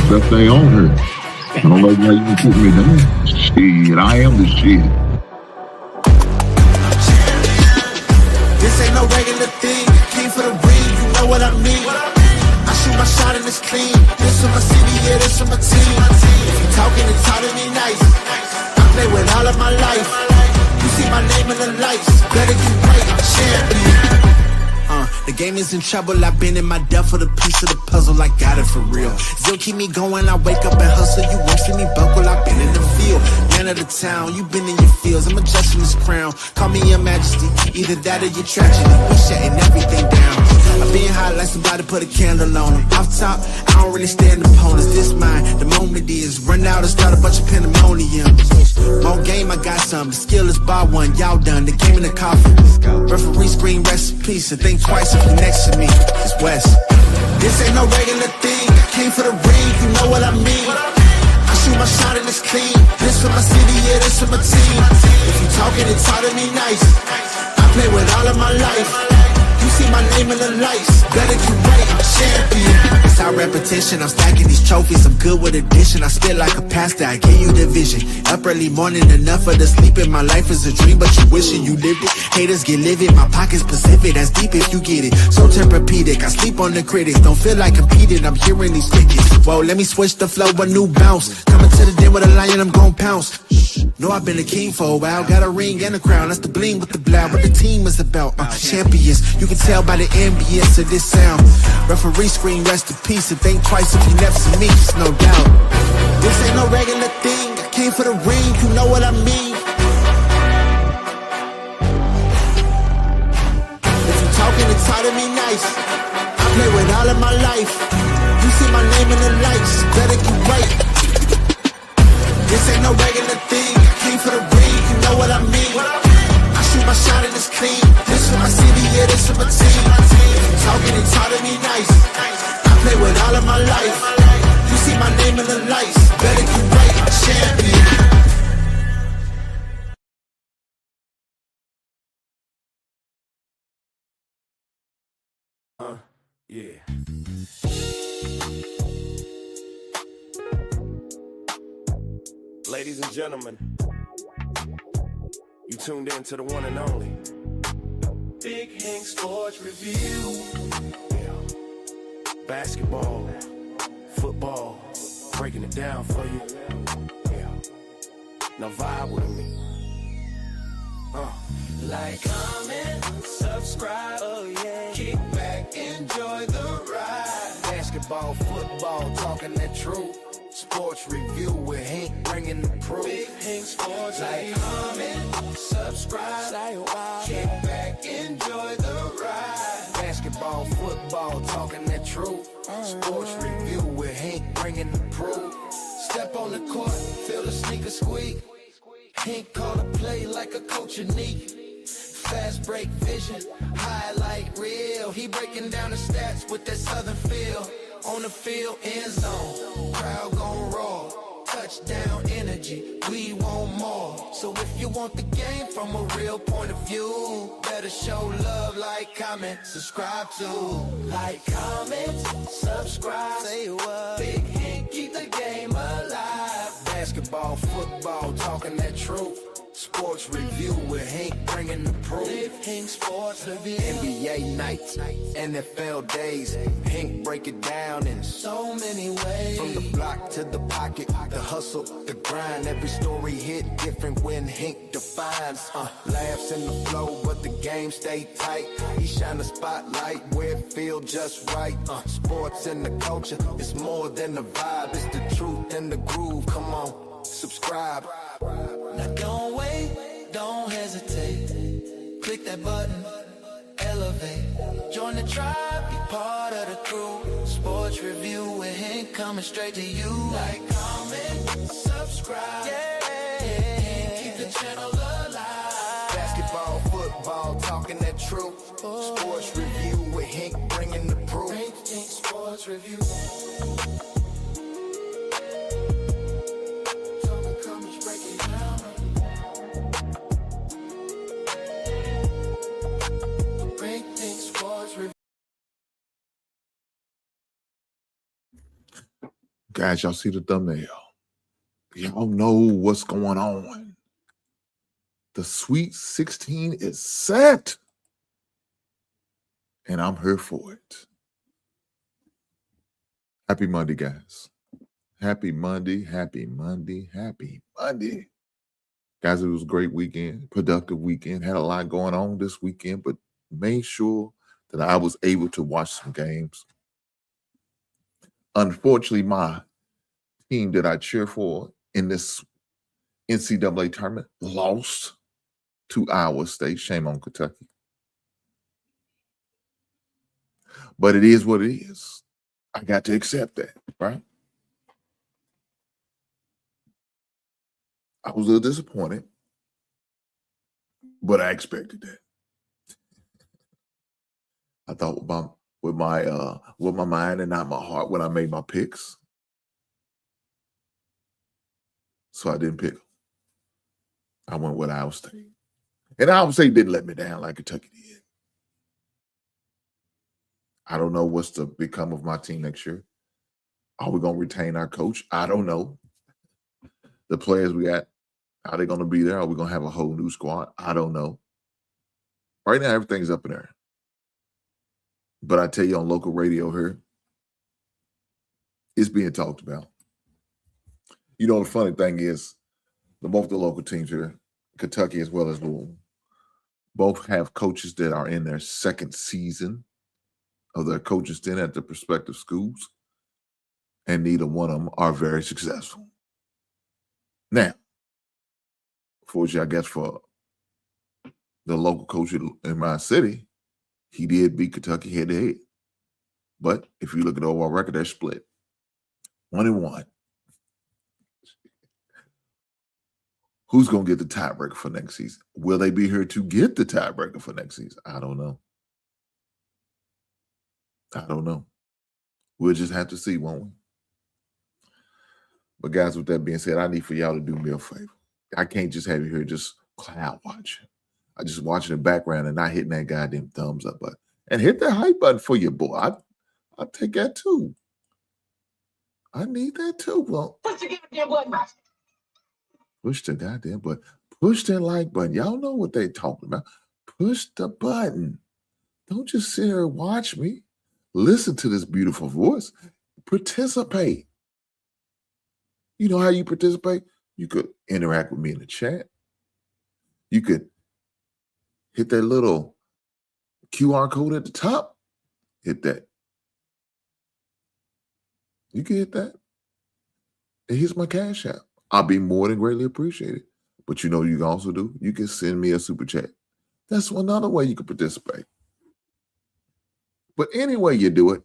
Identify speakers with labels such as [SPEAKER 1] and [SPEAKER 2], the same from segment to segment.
[SPEAKER 1] Best thing on her. I don't know why you can put me down. Shit, I am the shit.
[SPEAKER 2] This ain't no regular thing. Came for the ring, you know what I mean. I shoot my shot and it's clean. This for my city, yeah, this for my team. If you talking and talking me nice, I play with all of my life. You see my name in the lights, better get right, I'm champion. The game is in trouble, I've been in my depth for the piece of the puzzle, I got it for real. Still keep me going, I wake up and hustle, you won't see me buckle, I've been in the field. Man of the town, you been in your fields, I'm adjusting this crown. Call me your majesty, either that or your tragedy, we shutting everything down. I've been hot like somebody put a candle on them. Off top, I don't really stand opponents, this mine, the moment is. Run out and start a bunch of pandemonium. More game, I got some, the skill is bar one, y'all done, the game in the coffin. Referee screen, rest in peace, and think twice if you next to me, it's West. This ain't no regular thing, I came for the ring, you know what I mean. I shoot my shot and it's clean, this for my city, yeah, this for my team. If you talking and talk to me nice, I play with all of my life. You see my name in the lights, better get right, I'm champion. It's our repetition, I'm stacking these trophies, I'm good with addition. I spit like a pastor, I gave you the vision. Up early morning, enough for the sleeping. My life is a dream, but you wishing you lived it. Haters get livid, my pocket's Pacific, that's deep if you get it. So Tempur-Pedic, I sleep on the critics. Don't feel like competing, I'm hearing these crickets. Whoa, let me switch the flow, a new bounce. Coming to the den with a lion, I'm gon' pounce. Know I've been a king for a while, got a ring and a crown. That's the bling with the blow, what the team is about. Champions, you can tell by the ambience of this sound. Referee screen, rest in peace, and think twice if you never see me, just no doubt. This ain't no regular thing, I came for the ring, you know what I mean. If you talking and talk to me nice, I play with all of my life. You see my name in the lights, better get right. This ain't no regular thing, I came for the ring, you know what I mean. I shoot my shot and it's clean, this for my city, yeah, this for my team. If you talking and talk to me nice, I play with all of my life. You see my name in the lights, better get right, I'm champion.
[SPEAKER 3] Yeah. Ladies and gentlemen, you tuned in to the one and only Big Hank Sports Review. Basketball, football, breaking it down for you. Now vibe with me. Like, comment, subscribe, oh yeah. Kick back, enjoy the ride. Basketball, football, talking that truth. Sports review with Hank, bringing the proof. Big Hank Sports. Like, comment, subscribe, kick back, enjoy the ride. Basketball, football, talking that truth. Sports review with Hank, bringing the proof. Step on the court, feel the sneaker squeak. Hank call a play like a coach unique. Fast break vision, highlight reel. He breaking down the stats with that southern feel. On the field, end zone, crowd gon' roar. Touchdown energy, we want more. So if you want the game from a real point of view, better show love, like, comment, subscribe to. Like, comment, subscribe, say what. Big Hank, keep the game alive. Basketball, football, talking that truth. Sports review with Hank, bringing the proof. Big Hank Sports Review. NBA nights, NFL days. Hank break it down in so many ways. From the block to the pocket, the hustle, the grind. Every story hit different when Hank defines. Laughs in the flow, but the game stay tight. He shine the spotlight where it feel just right. Sports and the culture, it's more than a vibe. It's the truth and the groove. Come on, subscribe. Now don't wait, don't hesitate. Click that button, elevate. Join the tribe, be part of the crew. Sports review with Hank coming straight to you. Like, comment, subscribe. Yeah, keep the channel alive. Basketball, football, talking that truth. Sports review with Hank, bringing the proof. Hank Sports Review.
[SPEAKER 4] Guys, y'all see the thumbnail. Y'all know what's going on. The Sweet 16 is set. And I'm here for it. Happy Monday, guys. Happy Monday, happy Monday, happy Monday. Guys, it was a great weekend, productive weekend. Had a lot going on this weekend, but made sure that I was able to watch some games. Unfortunately, my team that I cheer for in this NCAA tournament lost to Iowa State. Shame on Kentucky. But it is what it is. I got to accept that, right? I was a little disappointed, but I expected that. I thought with my mind and not my heart when I made my picks. So I didn't pick them. I went with Iowa State. And Iowa State didn't let me down like Kentucky did. I don't know what's to become of my team next year. Are we going to retain our coach? I don't know. The players we got, are they going to be there? Are we going to have a whole new squad? I don't know. Right now, everything's up in there. But I tell you on local radio here, it's being talked about. You know, the funny thing is, both the local teams here, Kentucky as well as Louisville, both have coaches that are in their second season of their coaching stint at their respective schools, and neither one of them are very successful. Now, fortunately, I guess for the local coach in my city, he did beat Kentucky head-to-head. But if you look at the overall record, they're split. 1-1. Who's going to get the tiebreaker for next season? Will they be here to get the tiebreaker for next season? I don't know. We'll just have to see, won't we? But guys, with that being said, I need for y'all to do me a favor. I can't just have you here just cloud watching. I just watching the background and not hitting that goddamn thumbs up button. And hit that hype button for your boy. I'll take that too. I need that too. Well, push the goddamn button. Push the goddamn button. Push that like button. Y'all know what they talking about. Push the button. Don't just sit here and watch me. Listen to this beautiful voice. Participate. You know how you participate? You could interact with me in the chat. You could hit that little QR code at the top. Hit that. You can hit that. And here's my Cash App. I'll be more than greatly appreciated. But you know what you can also do? You can send me a super chat. That's another way you can participate. But any way you do it,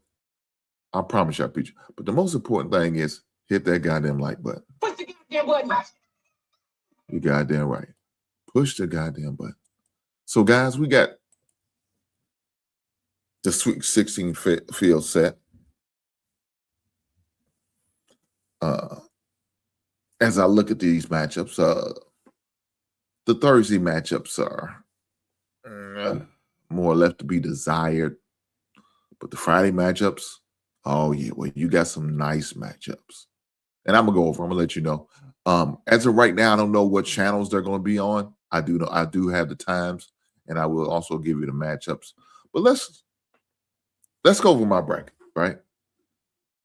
[SPEAKER 4] I promise you I'll preach. But the most important thing is hit that goddamn like button. Push the goddamn button. You goddamn right. Push the goddamn button. So, guys, we got the Sweet 16 field set. As I look at these matchups, the Thursday matchups are more left to be desired. But the Friday matchups, oh, yeah, well, you got some nice matchups. And I'm going to go over. I'm going to let you know. As of right now, I don't know what channels they're going to be on. I do know I do have the times, and I will also give you the matchups. But let's go over my bracket, right?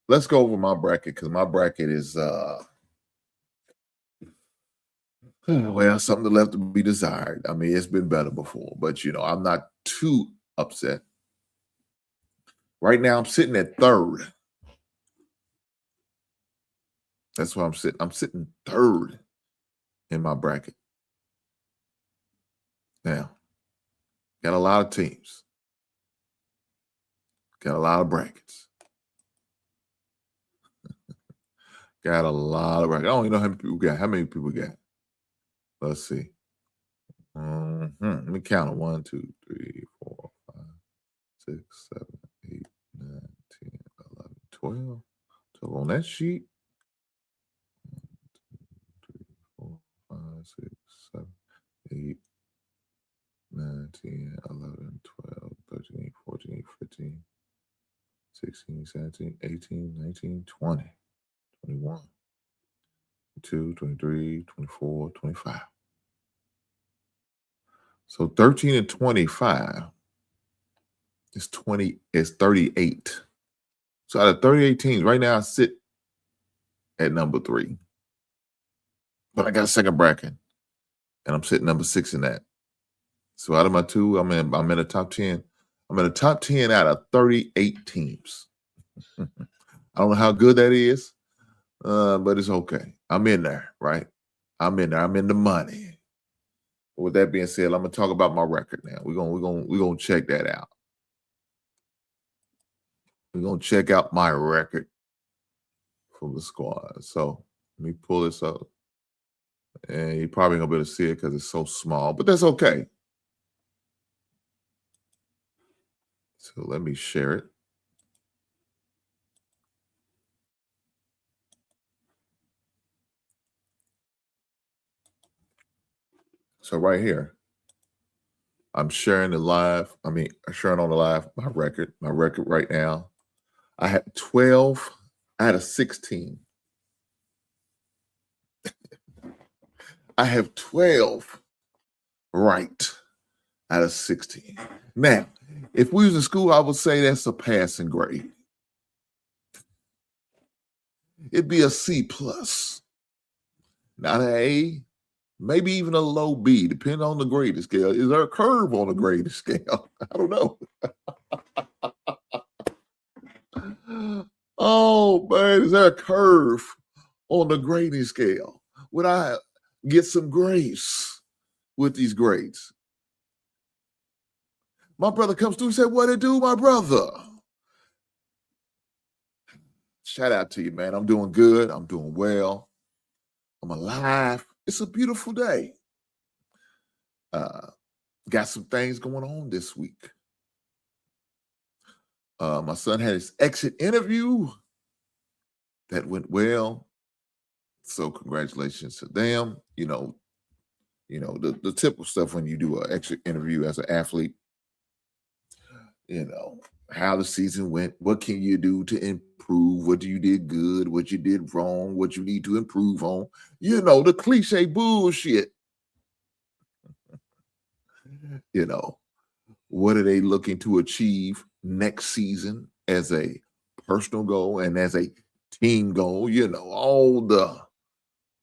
[SPEAKER 4] Let's go over my bracket because my bracket is well, something left to be desired. I mean, it's been better before, but you know, I'm not too upset. Right now, I'm sitting at third. That's where I'm sitting. I'm sitting third in my bracket. Now, got a lot of teams. Got a lot of brackets. Got a lot of brackets. I don't even know how many people got. How many people got? Let's see. Let me count it. 1, 2, 3, 4, 5, 6, 7, 8, 9, 10, 11, 12. So on that sheet, 1, 2, 3, 4, 5, 6, 7, 8, 9, 10, 11, 12, 13, 14, 15, 16, 17, 18, 19, 20. 21, 22, 23, 24, 25. So 13 and 25 is 38. So out of 38 teams, right now I sit at number 3. But I got a second bracket, and I'm sitting number 6 in that. So out of my 2, I'm in the top 10. I'm in the top 10 out of 38 teams. I don't know how good that is, but it's okay. I'm in there, right? I'm in there. I'm in the money. With that being said, I'm gonna talk about my record now. We're gonna check that out. We're gonna check out my record from the squad. So let me pull this up. And you're probably gonna be able to see it because it's so small, but that's okay. So let me share it. So right here, I'm sharing the live. Sharing on the live my record. My record right now, I had 12 out of 16. I have 12 right out of 16. Now, if we was in school, I would say that's a passing grade. It'd be a C+. Not an A, maybe even a low B, depending on the grading scale. Is there a curve on the grading scale? I don't know. Oh, man, is there a curve on the grading scale? Would I get some grace with these grades? My brother comes through and said, what it do, my brother? Shout out to you, man. I'm doing good. I'm doing well. I'm alive. It's a beautiful day. Got some things going on this week. My son had his exit interview. That went well. So congratulations to them. The typical stuff when you do an exit interview as an athlete. How the season went, what can you do to improve, what you did good, what you did wrong, what you need to improve on, the cliche bullshit. What are they looking to achieve next season as a personal goal and as a team goal,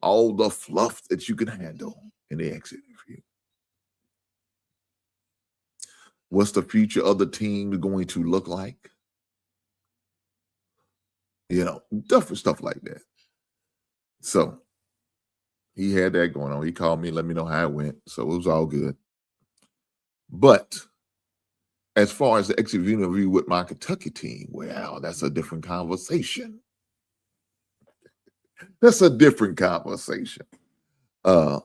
[SPEAKER 4] all the fluff that you can handle in the exit interview. What's the future of the team going to look like? Different stuff like that. So he had that going on. He called me, let me know how it went. So it was all good. But as far as the exit interview with my Kentucky team, well, that's a different conversation. That's a different conversation. I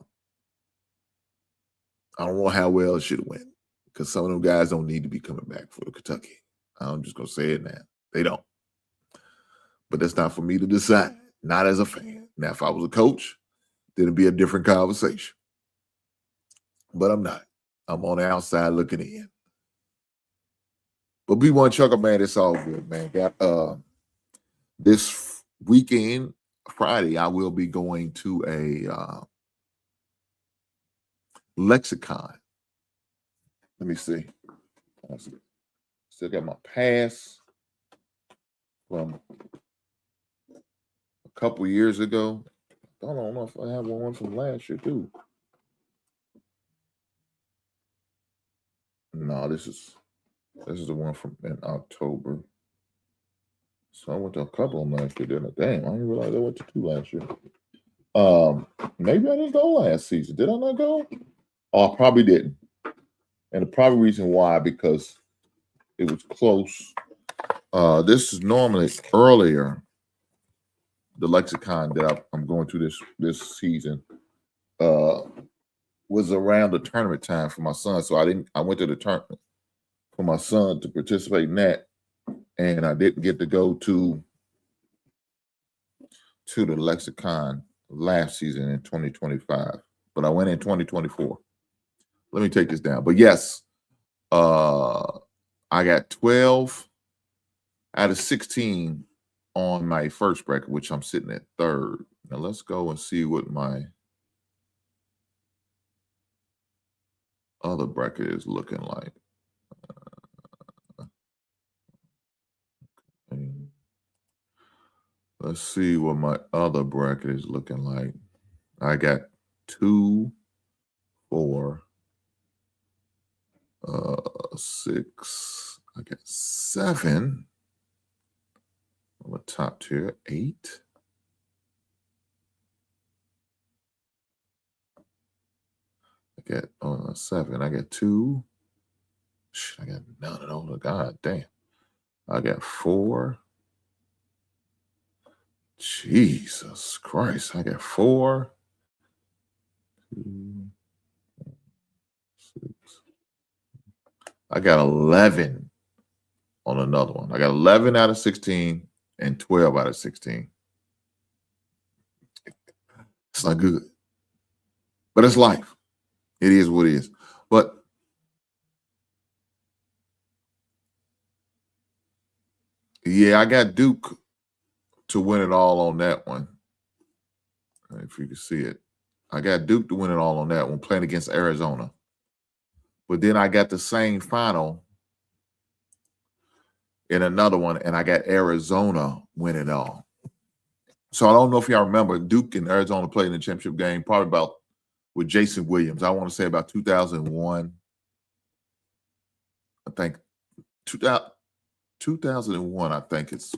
[SPEAKER 4] don't know how well it should have went because some of them guys don't need to be coming back for Kentucky. I'm just going to say it now. They don't. But that's not for me to decide, not as a fan. Now, if I was a coach, then it'd be a different conversation. But I'm not. I'm on the outside looking in. But B1 Chucker, man, it's all good, man. Got this weekend, Friday, I will be going to a lexicon. Let me see. Still got my pass from a couple years ago. I don't know if I have one from last year too. No, this is the one from in October. So I went to a couple of them last year, didn't I? Damn, I didn't realize I went to 2 last year. Maybe I didn't go last season. Did I not go? Oh, I probably didn't. And the probably reason why, because it was close. This is normally earlier. The lexicon that I'm going to this season was around the tournament time for my son. So I went to the tournament for my son to participate in that. And I didn't get to go to the lexicon last season in 2025, but I went in 2024. Let me take this down. But yes, I got 12 out of 16 on my first bracket, which I'm sitting at third. Now let's go and see what my other bracket is looking like. Let's see what my other bracket is looking like. I got 2, 4, 6. I got 7 on the top tier. 8. I got 7. I got 2. I got none of those. God damn. I got 4. Jesus Christ. I got 4. 2, 6. I got 11 on another one. I got 11 out of 16 and 12 out of 16. It's not good. But it's life. It is what it is. But yeah, I got Duke to win it all on that one. If you can see it. I got Duke to win it all on that one, playing against Arizona. But then I got the same final in another one, and I got Arizona win it all. So I don't know if y'all remember, Duke and Arizona played in the championship game, probably about with Jason Williams. I want to say about 2001. I think 2001, I think it's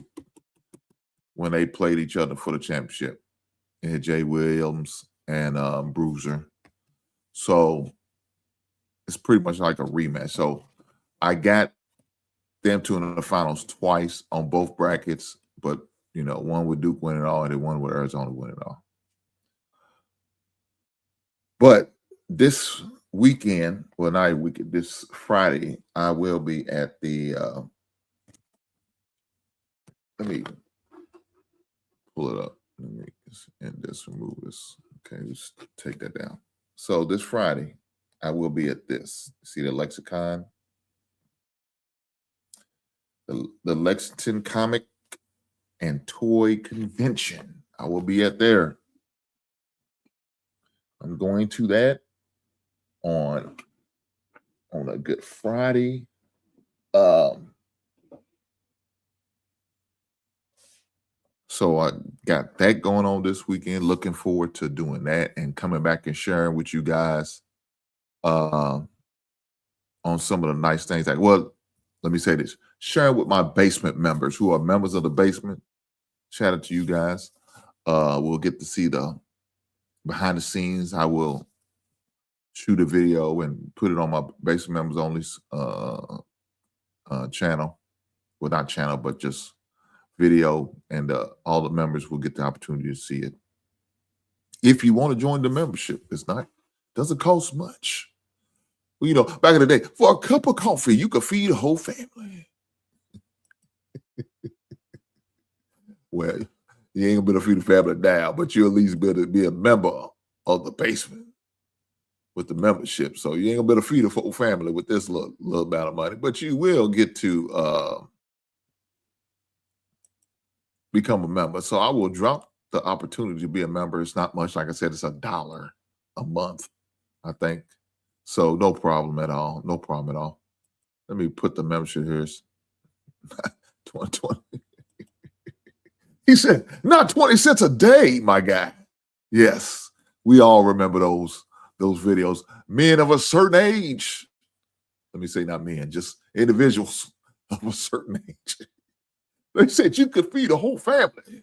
[SPEAKER 4] when they played each other for the championship. It had Jay Williams and Bruiser. So it's pretty much like a rematch. So I got them two in the finals twice on both brackets, but you know, one with Duke winning it all and then one with Arizona winning it all. But this weekend, well, not weekend, this Friday, I will be at the let me pull it up. Let me end this, remove this. Okay, just take that down. So this Friday, I will be at this. See the Lexicon? The Lexington Comic and Toy Convention. I will be at there. I'm going to that on a Good Friday. So I got that going on this weekend. Looking forward to doing that and coming back and sharing with you guys on some of the nice things. Like, well, let me say this. Sharing with my basement members who are members of the basement. Shout out to you guys. We'll get to see the behind the scenes. I will shoot a video and put it on my basement members only channel. Well, not channel, but just video, and all the members will get the opportunity to see it. If you want to join the membership, doesn't cost much. Well, you know, back in the day, for a cup of coffee, you could feed a whole family. Well, you ain't gonna be able to feed a family now, but you'll at least be able to be a member of the basement with the membership. So you ain't gonna be able to feed a whole family with this little amount of money, but you will get to become a member. So I will drop the opportunity to be a member. It's not much. Like I said, it's $1 a month, I think. So no problem at all. No problem at all. Let me put the membership here. 2020. He said, not 20 cents a day, my guy. Yes, we all remember those videos. Men of a certain age. Let me say not men, just individuals of a certain age. They said you could feed a whole family.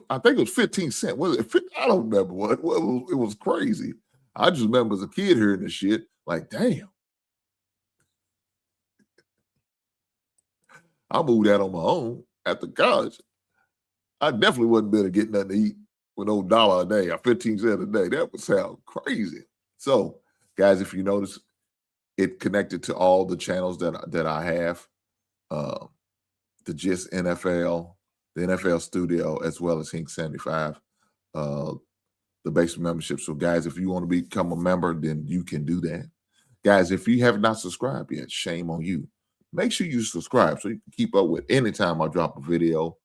[SPEAKER 4] I think it was 15 cents. Was it? I don't remember what. It was crazy. I just remember as a kid hearing this shit, like, damn. I moved out on my own after college. I definitely wasn't better getting nothing to eat with no $1 a day or 15 cents a day. That would sound crazy. So, guys, if you notice, it connected to all the channels that I have. The Gist NFL, the NFL Studio, as well as Hink 75, the basic membership. So, guys, if you want to become a member, then you can do that. Guys, if you have not subscribed yet, shame on you. make sure you subscribe so you can keep up with anytime I drop a video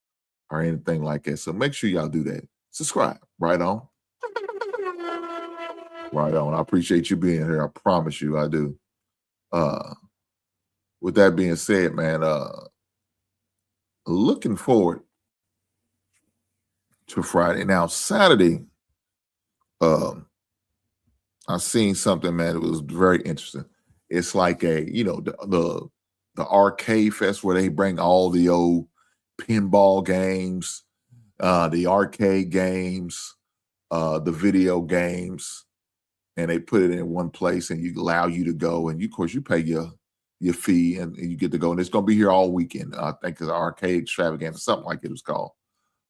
[SPEAKER 4] or anything like that. So make sure y'all do that. Subscribe. Right on. Right on. I appreciate you being here. I promise you I do. With that being said, man, looking forward to Friday. Now, Saturday, I seen something, man. It was very interesting. It's like a, the arcade fest where they bring all the old pinball games, the arcade games, the video games, and they put it in one place and you allow you to go. And of course, you pay your fee and you get to go. And it's going to be here all weekend. I think it's arcade extravaganza, something like it was called.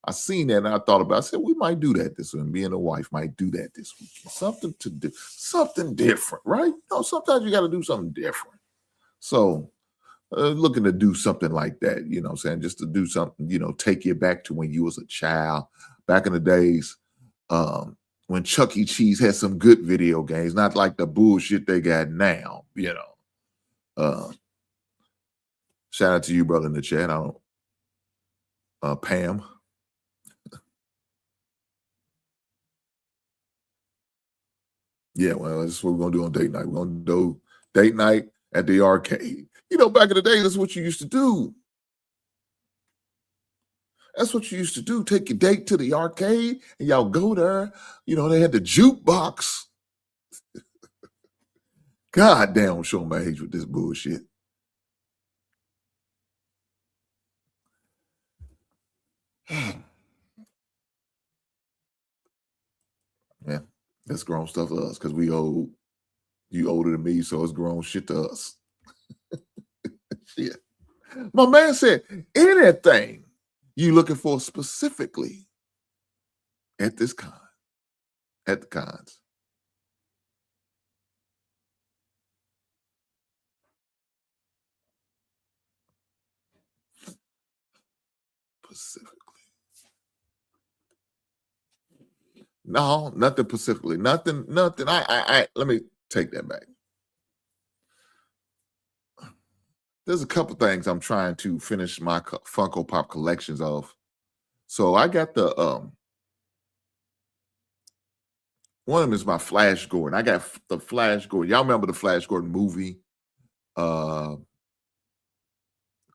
[SPEAKER 4] I seen that and I thought about it. I said, we might do that this week. Me and the wife might do that this weekend. Something to do, something different, right? Sometimes you got to do something different. So looking to do something like that, you know what I'm saying? Just to do something, take you back to when you was a child. Back in the days when Chuck E. Cheese had some good video games, not like the bullshit they got now, Shout out to you, brother, in the chat. Pam. Yeah, well, this is what we're going to do on date night. We're going to do date night at the arcade. Back in the day, that's what you used to do. That's what you used to do. Take your date to the arcade and y'all go there. They had the jukebox. God damn, I'm showing my age with this bullshit. Yeah, that's grown stuff to us because we old. You older than me, so it's grown shit to us. Shit. My man said, anything you looking for specifically at this con, at the cons. Specifically. No, nothing specifically. Nothing. I let me take that back. There's a couple things I'm trying to finish my Funko Pop collections of. So I got the one of them is my Flash Gordon. I got the Flash Gordon. Y'all remember the Flash Gordon movie? Of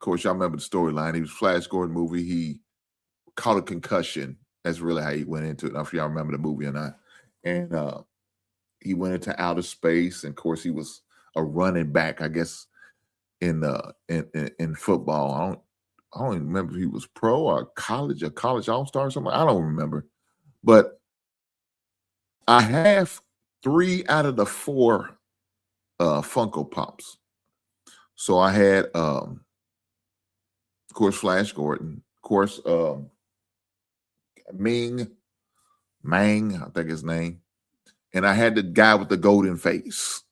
[SPEAKER 4] course, y'all remember the storyline. He was Flash Gordon movie. He caught a concussion. That's really how he went into it. I don't know if y'all remember the movie or not. And he went into outer space. And of course, he was a running back, I guess, in football. I don't even remember if he was pro or college all-star or something. I don't remember. But I have 3 out of the 4 Funko Pops. So I had, of course, Flash Gordon, of course, Mang, I think his name, and I had the guy with the golden face.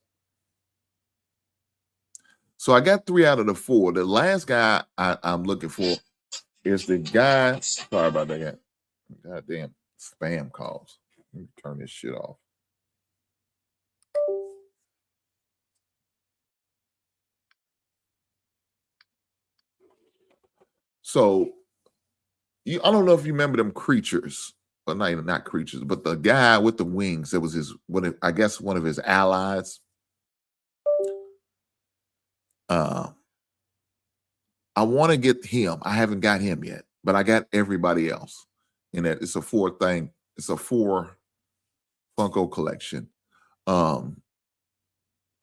[SPEAKER 4] So I got 3 out of the 4. The last guy I'm looking for is the guy. Sorry about that. Goddamn spam calls. Let me turn this shit off. So I don't know if you remember them creatures, but not creatures, but the guy with the wings. That was I guess one of his allies. I want to get him. I haven't got him yet, but I got everybody else. And that it's a 4 thing. It's a 4 Funko collection.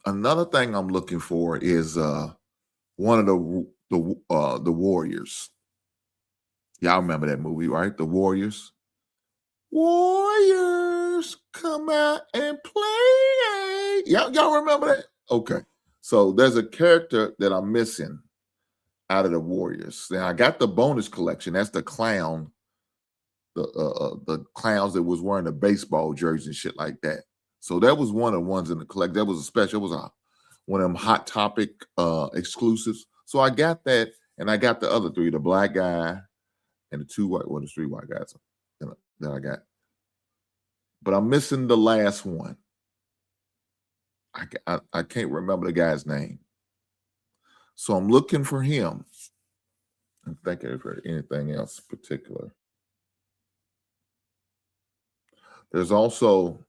[SPEAKER 4] Another thing I'm looking for is one of the Warriors. Y'all remember that movie, right? The Warriors. Warriors, come out and play. Y'all remember that? Okay. So there's a character that I'm missing out of the Warriors. Then I got the bonus collection. That's the clown, the clowns that was wearing the baseball jersey and shit like that. So that was one of the ones in the collection. That was a special. It was one of them Hot Topic exclusives. So I got that, and I got the other 3, the black guy and the 3 white guys that I got. But I'm missing the last one. I can't remember the guy's name. So I'm looking for him. I'm thinking if there's anything else particular. There's also,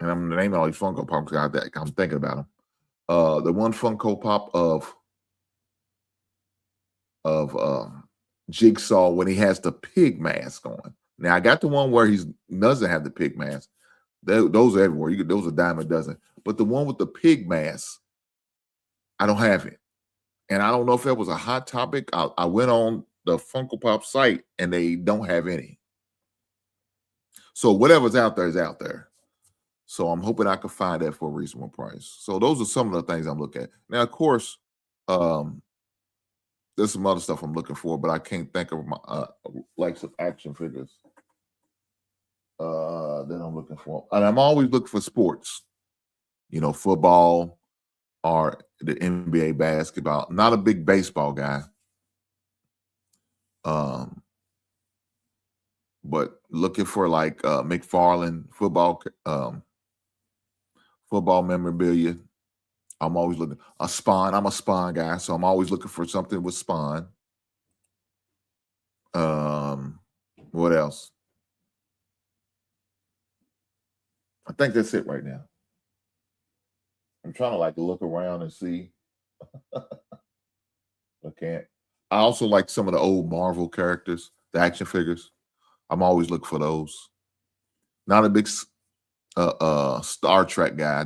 [SPEAKER 4] and I'm naming all these Funko Pops out that I'm thinking about them. The one Funko Pop of Jigsaw when he has the pig mask on. Now I got the one where he doesn't have the pig mask. Those are everywhere. Those are dime a dozen. But the one with the pig mask, I don't have it. And I don't know if that was a hot topic. I went on the Funko Pop site and they don't have any. So whatever's out there is out there. So I'm hoping I can find that for a reasonable price. So those are some of the things I'm looking at. Now, of course, there's some other stuff I'm looking for, but I can't think of my like some action figures that I'm looking for. And I'm always looking for sports, you know, football or the NBA basketball. Not a big baseball guy. But looking for like McFarlane football memorabilia. I'm always looking a Spawn. I'm a Spawn guy, so I'm always looking for something with Spawn. What else? I think that's it right now. I'm trying to like look around and see. I can't. I also like some of the old Marvel characters, the action figures. I'm always looking for those. Not a big Star Trek guy.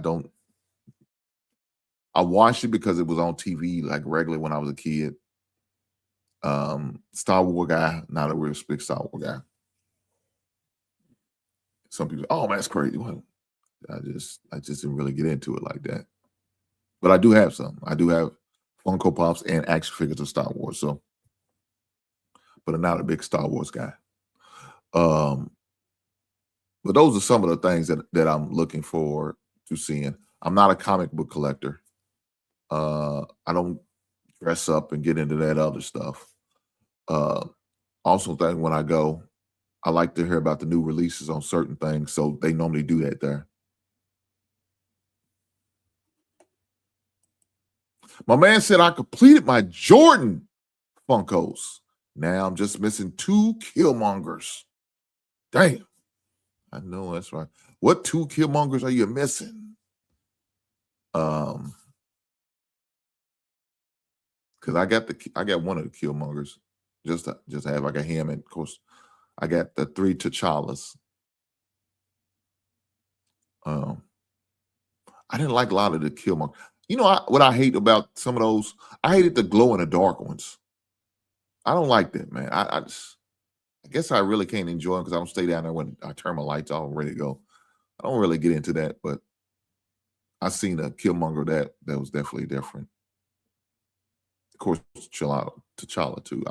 [SPEAKER 4] I watched it because it was on TV like regularly when I was a kid. Star Wars guy, not a real big Star Wars guy. Some people, oh man, that's crazy. Well, I just didn't really get into it like that. But I do have some. I do have Funko Pops and action figures of Star Wars. So, but I'm not a big Star Wars guy. But those are some of the things that I'm looking forward to seeing. I'm not a comic book collector. I don't dress up and get into that other stuff. Also think when I go, I like to hear about the new releases on certain things. So they normally do that there. My man said I completed my Jordan Funkos. Now I'm just missing 2 Killmongers. Damn. I know that's right. What 2 Killmongers are you missing? Because I got one of the Killmongers. Just have I got him, and of course I got the 3 T'Challas. I didn't like a lot of the Killmongers. You know what I hate about some of those? I hated the glow in the dark ones. I don't like that, man. I guess I really can't enjoy them because I don't stay down there when I turn my lights off and ready to go. I don't really get into that, but I seen a Killmonger that was definitely different. Of course, T'Challa too.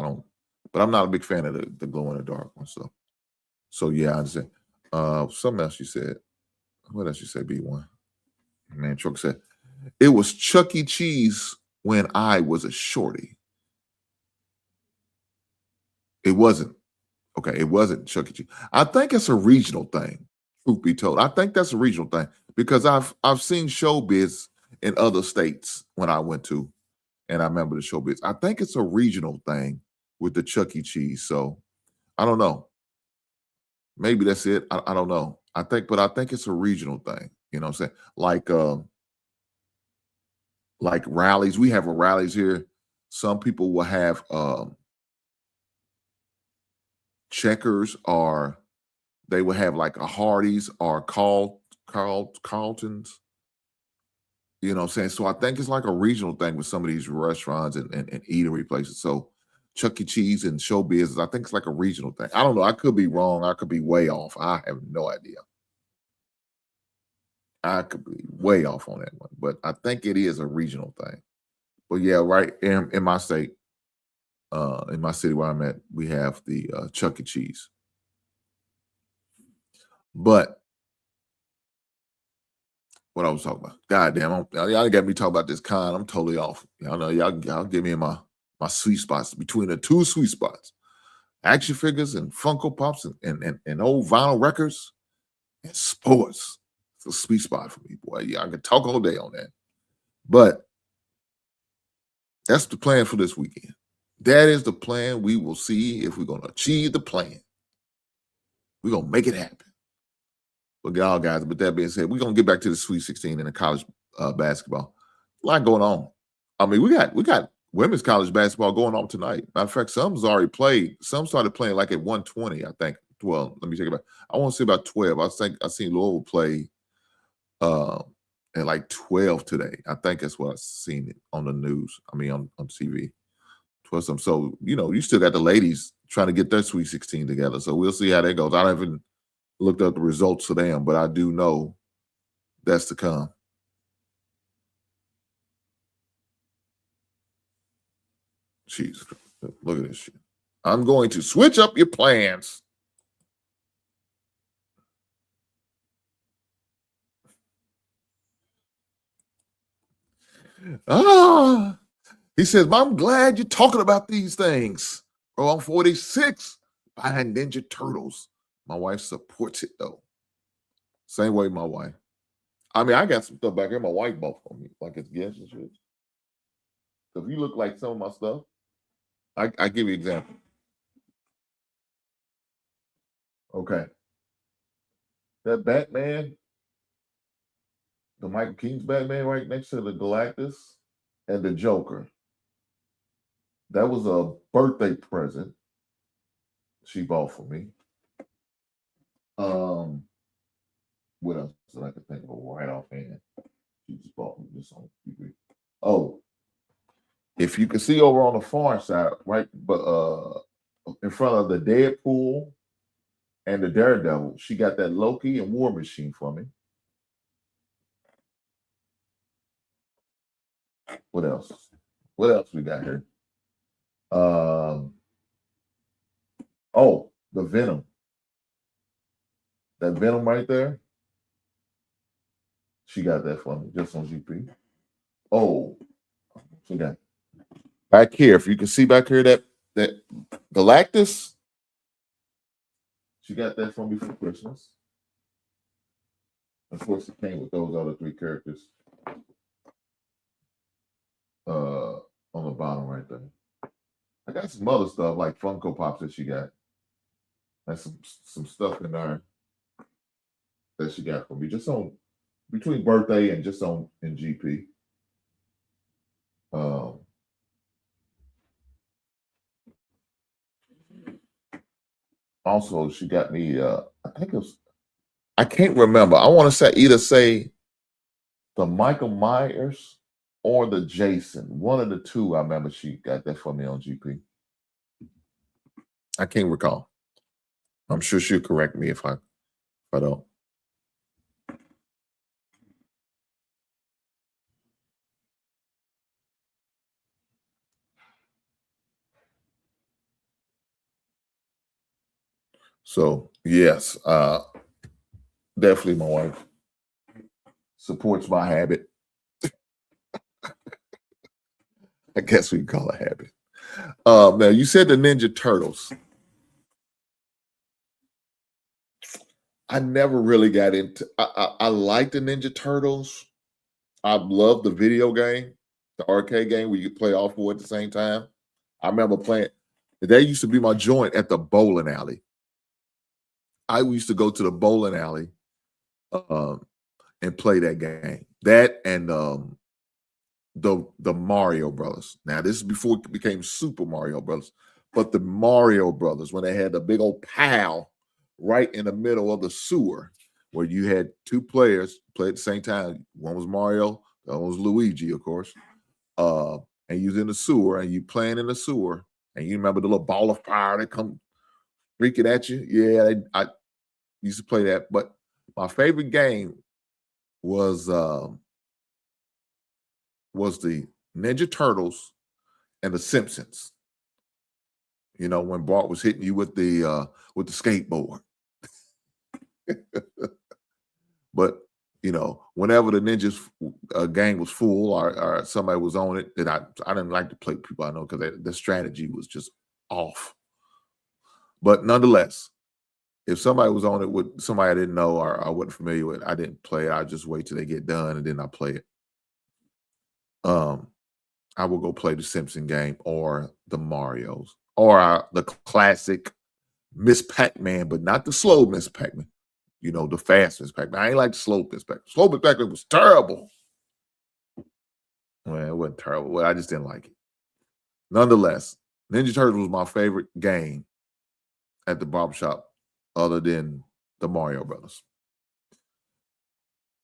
[SPEAKER 4] But I'm not a big fan of the glow in the dark one. So yeah, I understand. Something else you said. What else you said? B1. Man, Truck said it was Chuck E. Cheese when I was a shorty. It wasn't. Okay, it wasn't Chuck E. Cheese. I think it's a regional thing, truth be told. I think that's a regional thing because I've seen Showbiz in other states when I went to, and I remember the Showbiz. I think it's a regional thing with the Chuck E. Cheese. So I don't know. Maybe that's it. I don't know. I think it's a regional thing. You know what I'm saying? Like rallies. We have rallies here. Some people will have Checkers, or they will have like a Hardee's or Carlton's. You know what I'm saying? So I think it's like a regional thing with some of these restaurants and eatery places. So Chuck E. Cheese and Showbiz, I think it's like a regional thing. I don't know. I could be wrong. I could be way off. I have no idea. I could be way off on that one, but I think it is a regional thing. But yeah, right in my state, in my city where I'm at, we have the Chuck E. Cheese. But what I was talking about, goddamn, y'all got me talking about this con. I'm totally off. Y'all know, y'all give me my sweet spots between the 2 sweet spots: action figures and Funko Pops and old vinyl records and sports. It's a sweet spot for me, boy. Yeah, I could talk all day on that. But That's the plan for this weekend. That is the plan. We will see if we're going to achieve the plan. We're going to make it happen. But y'all guys, with that being said, we're going to get back to the Sweet 16 and the college basketball. A lot going on. I mean, we got women's college basketball going on tonight. Matter of fact, some's already played. Some started playing like at 1:20, I think. Well, let me take it back. I want to say about 12. I think I seen Louisville play at like 12 today. I think that's what I've seen it on the news. I mean, on TV. 12 something. So, you still got the ladies trying to get their Sweet 16 together. So we'll see how that goes. I haven't looked up the results for them, but I do know that's to come. Jesus, look at this shit. I'm going to switch up your plans. He says, I'm glad you're talking about these things. Bro, I'm 46 behind Ninja Turtles. My wife supports it, though. Same way my wife. I mean, I got some stuff back here. My wife bought for me, like it's gifts and shit. So if you look like some of my stuff, I give you an example. Okay. That Batman, the Michael Keaton's Batman right next to the Galactus and the Joker. That was a birthday present she bought for me. What else did I could think of right offhand? She just bought me this on TV. Oh, if you can see over on the far side, right, but in front of the Deadpool and the Daredevil, she got that Loki and War Machine for me. What else? What else we got here? Oh, the Venom. That Venom right there. She got that for me just on GP. Oh, she got back here. If you can see back here, that Galactus. She got that for me for Christmas. Of course, it came with those other three characters on the bottom right there. I got some other stuff like Funko Pops that she got. There's some stuff in there that she got for me just on between birthday and just on in GP. Also, she got me. I think it was. I can't remember. I want to say the Michael Myers or the Jason. One of the two. I remember she got that for me on GP. I can't recall. I'm sure she'll correct me if I don't. So yes, definitely my wife supports my habit. I guess we can call it a habit. Now you said the Ninja Turtles. I never really got into. I like the Ninja Turtles. I love the video game, the arcade game where you could play all four at the same time. I remember playing. That used to be my joint at the bowling alley. I used to go to the bowling alley and play that game. That and the Mario Brothers. Now, this is before it became Super Mario Brothers, but the Mario Brothers, when they had the big old pile right in the middle of the sewer, where you had two players play at the same time. One was Mario, the other was Luigi, of course. And you was in the sewer, and you playing in the sewer, and you remember the little ball of fire that come freaking at you. Yeah, I used to play that. But my favorite game was the Ninja Turtles and the Simpsons. You know, when Bart was hitting you with the skateboard. But you know, whenever the Ninjas gang was full or somebody was on it, that I didn't like to play people I know because the strategy was just off. But nonetheless, if somebody was on it with somebody I didn't know or I wasn't familiar with, I didn't play it. I just wait till they get done and then I play it. I I will go play the Simpson game or the Marios or the classic Miss Pac-Man, but not the slow Miss Pac-Man. You know, the fast Miss Pac-Man. I ain't like the slow Miss Pac-Man. Slow Miss Pac-Man was terrible. Well, it wasn't terrible. Well, I just didn't like it. Nonetheless, Ninja Turtles was my favorite game at the barbershop other than the Mario Brothers.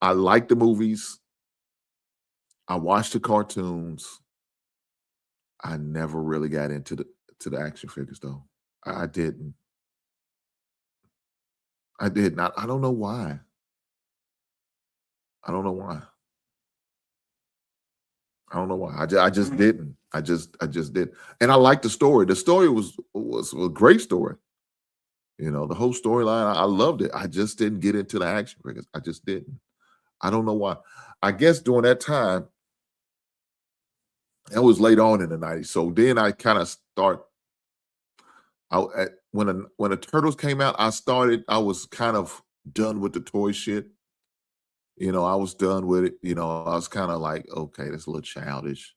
[SPEAKER 4] I like the movies. I watched the cartoons. I never really got into the action figures though. I didn't. I did not. I don't know why. I don't know why. I don't know why. I just didn't. I just did. And I liked the story. The story was a great story. You know, the whole storyline, I loved it. I just didn't get into the action figures. I just didn't. I don't know why. I guess during that time, that was late on in the 90s. So then I kind of when the Turtles came out, I was kind of done with the toy shit. You know, I was done with it. You know, I was kind of like, okay, that's a little childish.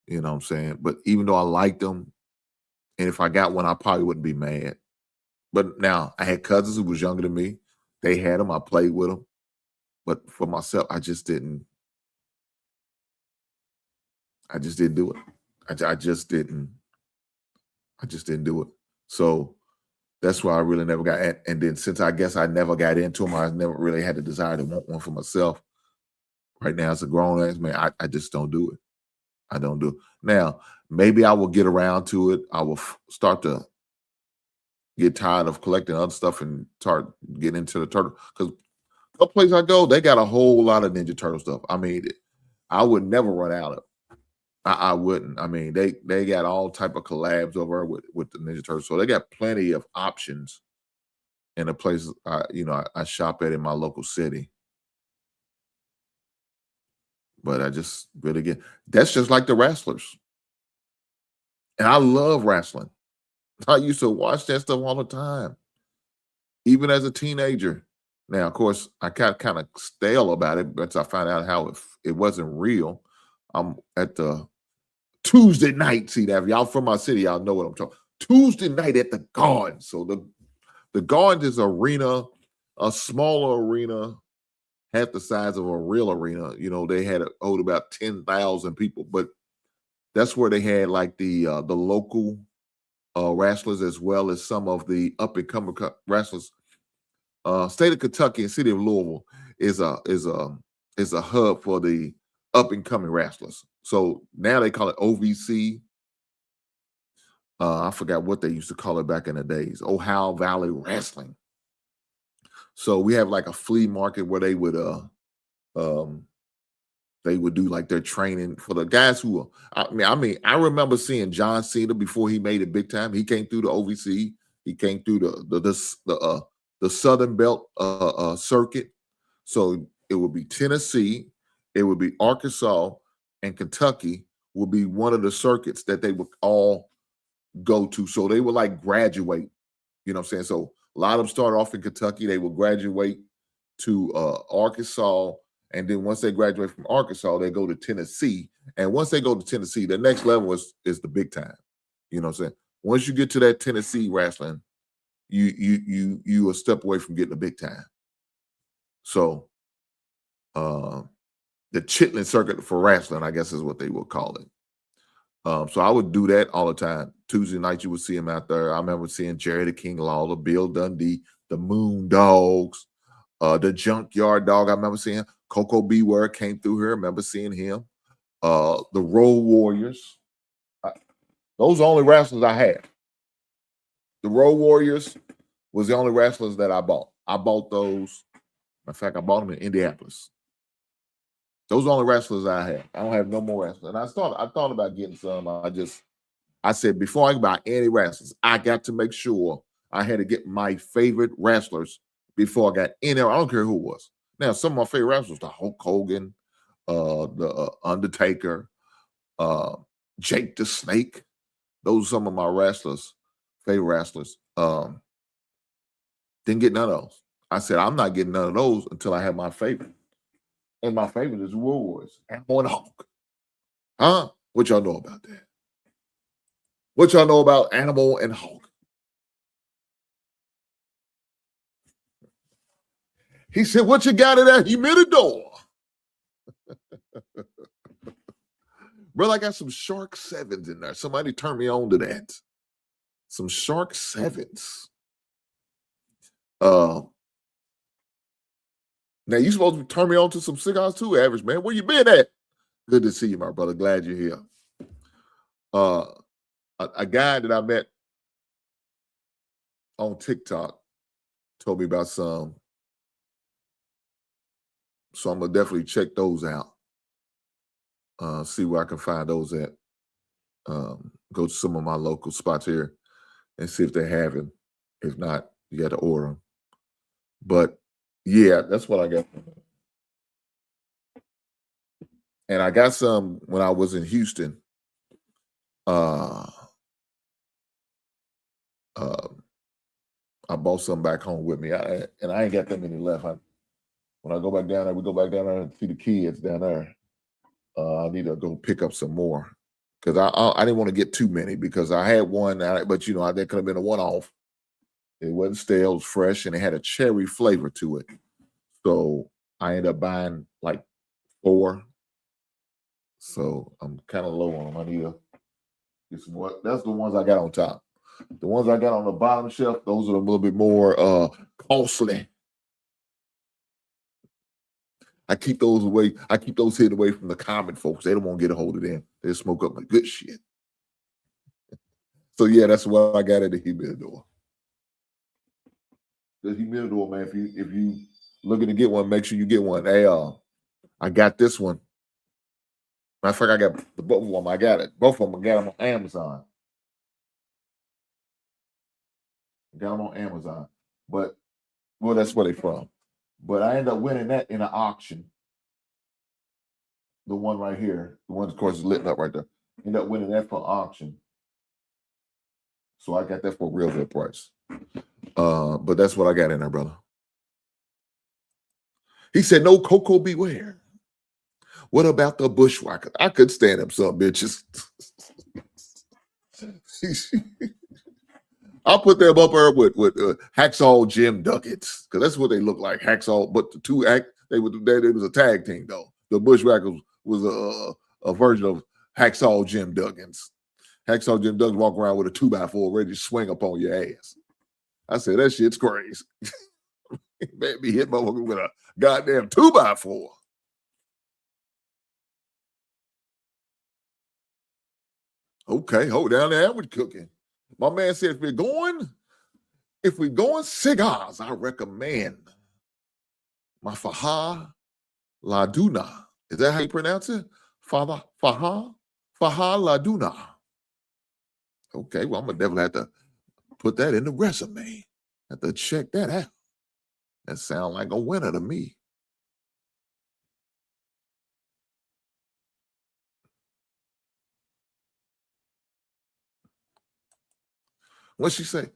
[SPEAKER 4] You know what I'm saying? But even though I liked them, and if I got one, I probably wouldn't be mad. But now I had cousins who was younger than me. They had them. I played with them. But for myself, I just didn't do it. I just didn't do it. So that's why I really never got. And then since I guess I never got into them, I never really had the desire to want one for myself. Right now, as a grown ass man, I just don't do it. I don't do it. Now, maybe I will get around to it. I will start to get tired of collecting other stuff and start getting into the turtle. Because the place I go, they got a whole lot of Ninja Turtle stuff. I mean, I would never run out of it. I wouldn't. I mean, they got all type of collabs over with the Ninja Turtles, so they got plenty of options in the places I shop at in my local city. But I just really that's just like the wrestlers, and I love wrestling. I used to watch that stuff all the time, even as a teenager. Now, of course, I got kind of stale about it once I found out how it wasn't real. I'm at the Tuesday night. See that? If y'all from my city, y'all know what I'm talking. Tuesday night at the Garden. So the Garden is arena, a smaller arena, half the size of a real arena. You know, they had hold about 10,000 people, but that's where they had like the local wrestlers as well as some of the up and coming wrestlers. State of Kentucky and city of Louisville is a hub for the up and coming wrestlers. So now they call it OVC. I forgot what they used to call it back in the days. Ohio Valley Wrestling. So we have like a flea market where they would do like their training for the guys who I remember seeing John Cena before he made it big time. He came through the OVC. He came through the Southern Belt circuit. So it would be Tennessee, it would be Arkansas, and Kentucky would be one of the circuits that they would all go to. So they would like graduate, you know what I'm saying? So a lot of them start off in Kentucky. They will graduate to Arkansas. And then once they graduate from Arkansas, they go to Tennessee. And once they go to Tennessee, the next level is the big time. You know what I'm saying? Once you get to that Tennessee wrestling, you a step away from getting the big time. So the Chitlin circuit for wrestling, I guess is what they will call it. So I would do that all the time. Tuesday night, you would see him out there. I remember seeing Jerry the King Lawler, Bill Dundee, the Moon Dogs, the Junkyard Dog. I remember seeing Coco Beware came through here. I remember seeing him. The Road Warriors. Those are the only wrestlers I had. The Road Warriors was the only wrestlers that I bought. I bought those. In fact, I bought them in Indianapolis. Those are the only wrestlers I have. I don't have no more wrestlers. And I thought about getting some. I said, before I can buy any wrestlers, I got to make sure I had to get my favorite wrestlers before I got any. I don't care who it was. Now, some of my favorite wrestlers, the Hulk Hogan, the Undertaker, Jake the Snake. Those are some of my favorite wrestlers. Didn't get none of those. I said, I'm not getting none of those until I have my favorite. And my favorite is Road Warriors. Ammo and Hulk. Huh? What y'all know about that? What y'all know about Animal and Hulk? He said, what you got in that humidor? Brother, I got some Shark 7s in there. Somebody turn me on to that. Some Shark 7s. Now, you supposed to turn me on to some cigars too, Average Man. Where you been at? Good to see you, my brother. Glad you're here. A guy that I met on TikTok told me about some. So I'm going to definitely check those out. See where I can find those at. Go to some of my local spots here and see if they have them. If not, you got to order them. But yeah, that's what I got. And I got some when I was in Houston. I bought some back home with me. And I ain't got that many left. When I go back down there, we go back down there and see the kids down there. I need to go pick up some more because I didn't want to get too many because I had one, but you know, that could have been a one-off. It wasn't stale, it was fresh, and it had a cherry flavor to it. So I ended up buying like 4. So I'm kind of low on them. I need to get some more. That's the ones I got on top. The ones I got on the bottom shelf, those are a little bit more costly. I keep those away. I keep those hidden away from the common folks. They don't want to get a hold of them. They smoke up my good shit. So yeah, that's what I got at the humidor. The humidor, man. If you looking to get one, make sure you get one. Hey, I got this one. Matter of fact, I got the both of them. I got it. Both of them. I got them on Amazon. Got them on Amazon. But well, that's where they from. But I ended up winning that in an auction. The one right here, the one, of course, is lit up right there. Ended up winning that for auction. So I got that for a real good price. But that's what I got in there, brother. He said, no cocoa beware. What about the bushwhackers? I could stand them some bitches. I'll put them up there with Hacksaw Jim Duckets, because that's what they look like. Hacksaw, but the two they was a tag team though. The Bushwhackers was a version of Hacksaw Jim Duggins. Hacksaw Jim Duggins walk around with a 2x4 ready to swing up on your ass. I said that shit's crazy. Made me hit motherfucker with a goddamn 2x4. Okay, hold down the average cooking. My man said, if we're going cigars, I recommend my Faha Laduna. Is that how you pronounce it? Faha Laduna. Okay, well, I'm gonna definitely have to put that in the resume. Have to check that out. That sounds like a winner to me. What'd she say?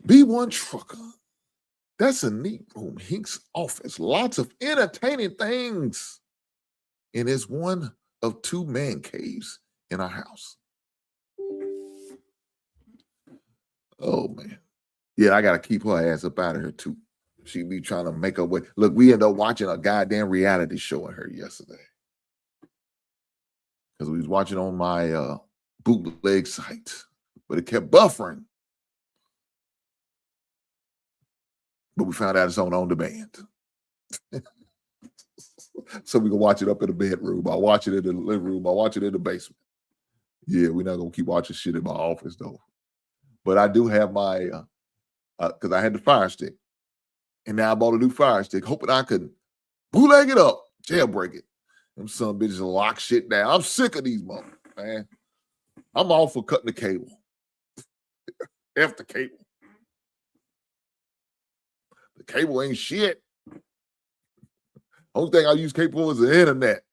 [SPEAKER 4] B1 Trucker. That's a neat room. Hink's office. Lots of entertaining things. And it's one of 2 man caves in our house. Oh, man. Yeah, I got to keep her ass up out of here, too. She be trying to make her way. Look, we ended up watching a goddamn reality show of her yesterday. Because we was watching on my bootleg site. But it kept buffering. But we found out it's on demand. So we can watch it up in the bedroom. I watch it in the living room. I watch it in the basement. Yeah, we're not going to keep watching shit in my office, though. But I do have my, because I had the Fire Stick. And now I bought a new Fire Stick, hoping I could bootleg it up, jailbreak it. Them son bitches lock shit down. I'm sick of these motherfuckers, man. I'm all for cutting the cable. F the cable. The cable ain't shit. Only thing I use cable for is the internet.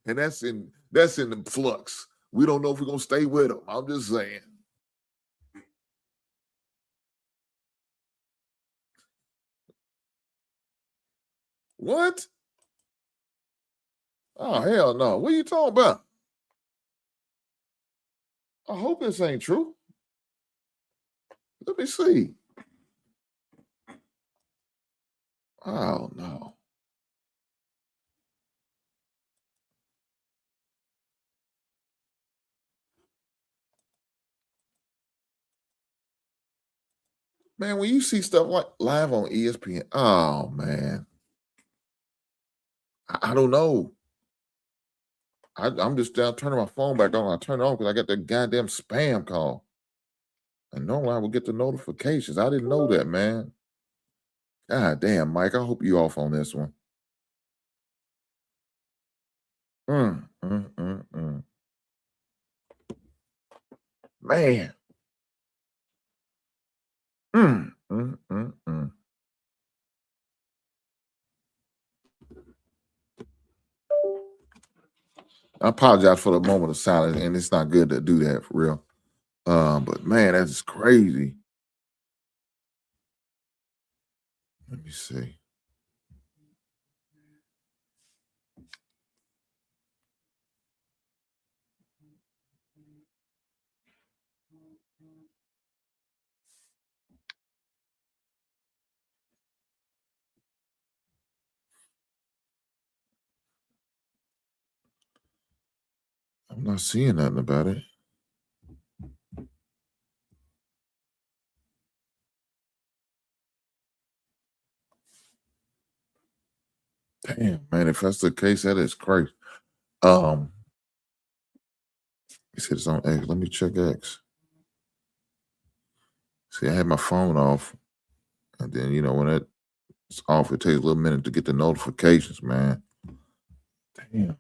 [SPEAKER 4] And that's in the flux. We don't know if we're going to stay with them. I'm just saying. What? Oh, hell no. What are you talking about? I hope this ain't true. Let me see. Oh, no. Man, when you see stuff like live on ESPN, oh, man. I don't know. I'm just down turning my phone back on. I turn it on because I got that goddamn spam call. And normally I would get the notifications. I didn't know that, man. God damn, Mike. I hope you off on this one. Man. I apologize for the moment of silence, and it's not good to do that for real. But man, that's crazy. Let me see. I'm not seeing nothing about it. Damn, man, if that's the case, that is crazy. You said it's on X. Let me check X. See, I had my phone off, and then when it's off, it takes a little minute to get the notifications, man. Damn.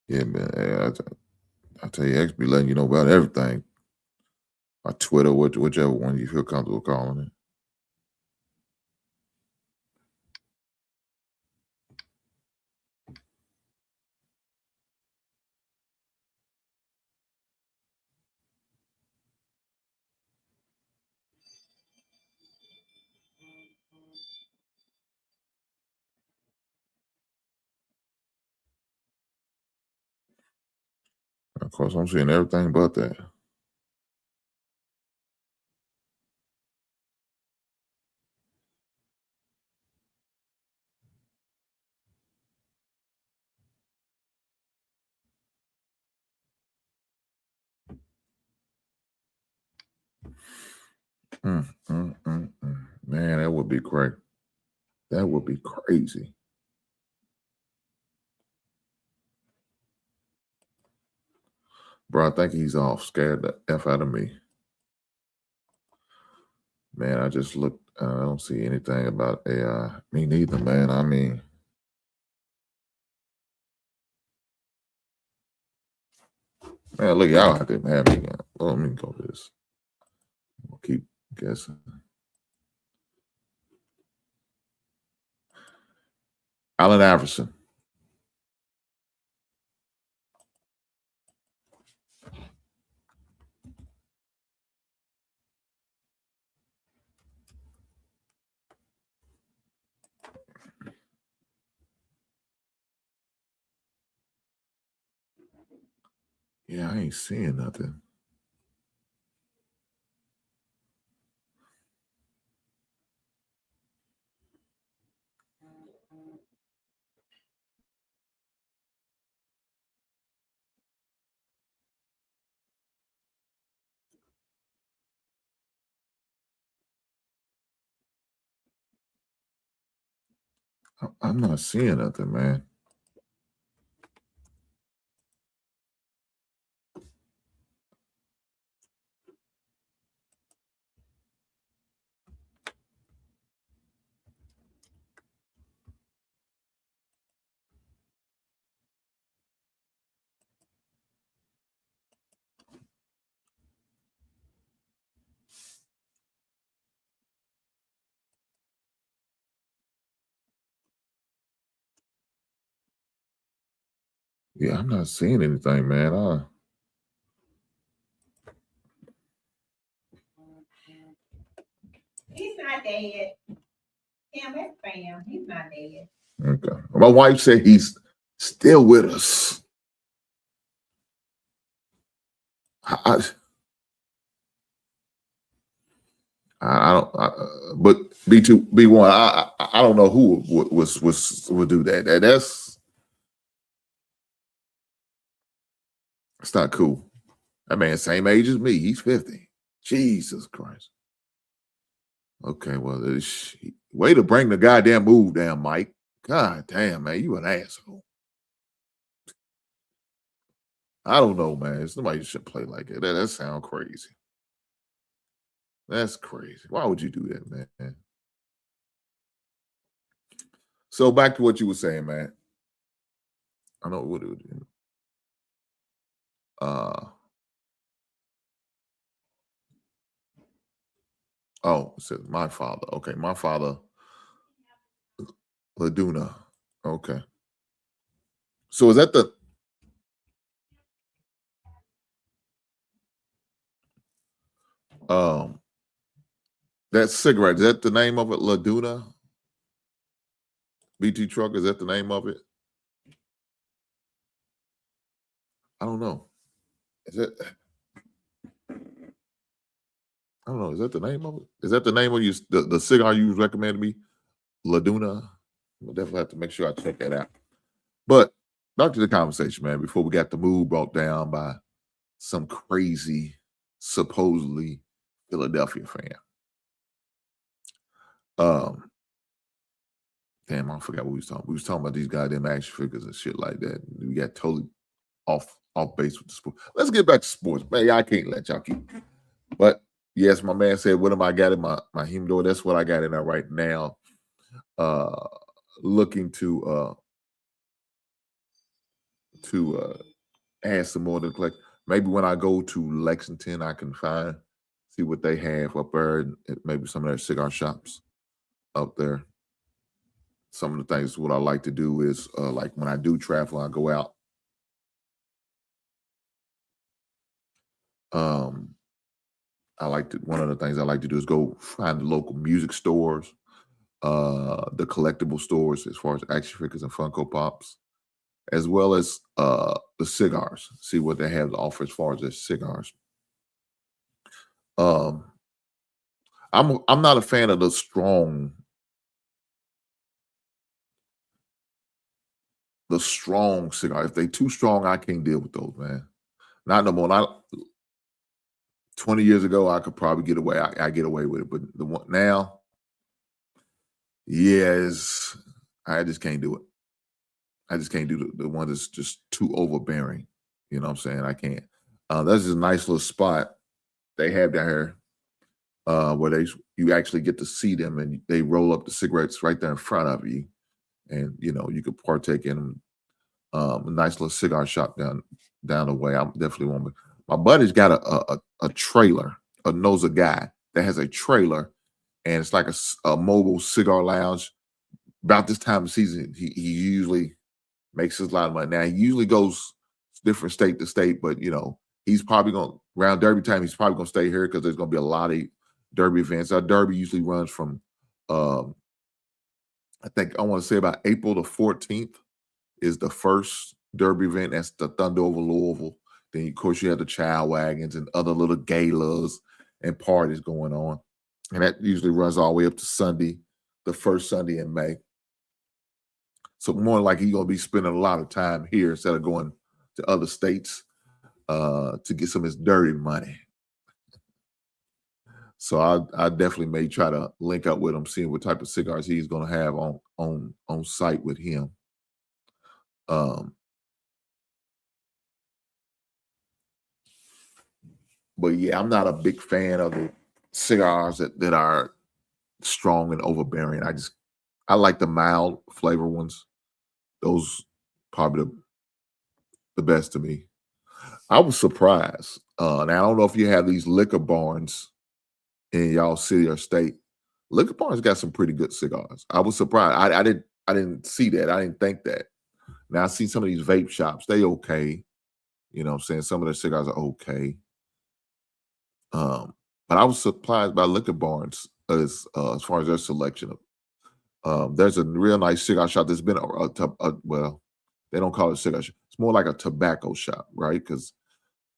[SPEAKER 4] Yeah, man. I tell you, X be letting you know about everything. Or Twitter, whichever one you feel comfortable calling it. Of course, I'm seeing everything but that. Man, that would be great. That would be crazy. Bro, I think he's off. Scared the F out of me. Man, I just looked. I don't see anything about AI. Me neither, man. I mean, man, look, y'all have to have me. Let me go this. We'll keep guessing. Allen Iverson. Yeah, I ain't seeing nothing. I'm not seeing nothing, man. Yeah, I'm not seeing anything, man.
[SPEAKER 5] not dead. Damn, that's fam. He's not dead.
[SPEAKER 4] Okay. My wife said he's still with us. I don't. But B1. I don't know who would do that. That's not cool. That man, same age as me. He's 50. Jesus Christ. Okay, well, way to bring the goddamn move down, Mike. God damn, man, you an asshole. I don't know, man. Somebody should play like that. That sounds crazy. That's crazy. Why would you do that, man? So back to what you were saying, man. I know what it would do. Oh, it says my father. Okay, my father, Laduna. Okay. So is that that cigarette, is that the name of it, Laduna? BT Truck, is that the name of it? I don't know. Is that? I don't know. Is that the name of it? Is that the name of the cigar you recommended me? Laduna? We'll definitely have to make sure I check that out. But back to the conversation, man, before we got the mood brought down by some crazy, supposedly Philadelphia fan. Damn, I forgot what we was talking. We was talking about these goddamn action figures and shit like that. We got totally off base with the sport. Let's get back to sports. Man, I can't let y'all keep. But yes, my man said, what am I got in my humidor? That's what I got in there right now. Looking to add some more to collect. Maybe when I go to Lexington, I can see what they have up there, and maybe some of their cigar shops up there. Some of the things, what I like to do is, like when I do travel, I go out. One of the things I like to do is go find the local music stores, the collectible stores as far as action figures and Funko Pops, as well as the cigars. See what they have to offer as far as their cigars. I'm not a fan of the strong cigar. If they too strong, I can't deal with those, man. Not no more. 20 years ago, I could probably get away. I get away with it, but the one now, yes, I just can't do it. I just can't do the one that's just too overbearing. You know what I'm saying? I can't. That's just a nice little spot they have down here where you actually get to see them, and they roll up the cigarettes right there in front of you, and you could partake in them. A nice little cigar shop down the way. I'm definitely one. My buddy's got a trailer, knows a guy that has a trailer, and it's like a mobile cigar lounge. About this time of season, he usually makes a lot of money. Now, he usually goes different state to state, but, he's probably going, around Derby time, he's probably going to stay here because there's going to be a lot of Derby events. Our Derby usually runs from, I want to say about April the 14th is the first Derby event. That's the Thunder over Louisville. Then, of course, you have the Child Wagons and other little galas and parties going on. And that usually runs all the way up to Sunday, the first Sunday in May. So more like he's going to be spending a lot of time here instead of going to other states to get some of his dirty money. So I definitely may try to link up with him, seeing what type of cigars he's going to have on site with him. But yeah, I'm not a big fan of the cigars that are strong and overbearing. I like the mild flavor ones. Those probably the best to me. I was surprised. Now I don't know if you have these liquor barns in y'all city or state. Liquor barns got some pretty good cigars. I was surprised. I didn't see that. I didn't think that. Now I see some of these vape shops. They okay. You know what I'm saying? Some of their cigars are okay. But I was surprised by liquor barns. as far as their selection. There's a real nice cigar shop that's been well, they don't call it a cigar shop. It's more like a tobacco shop, right? Because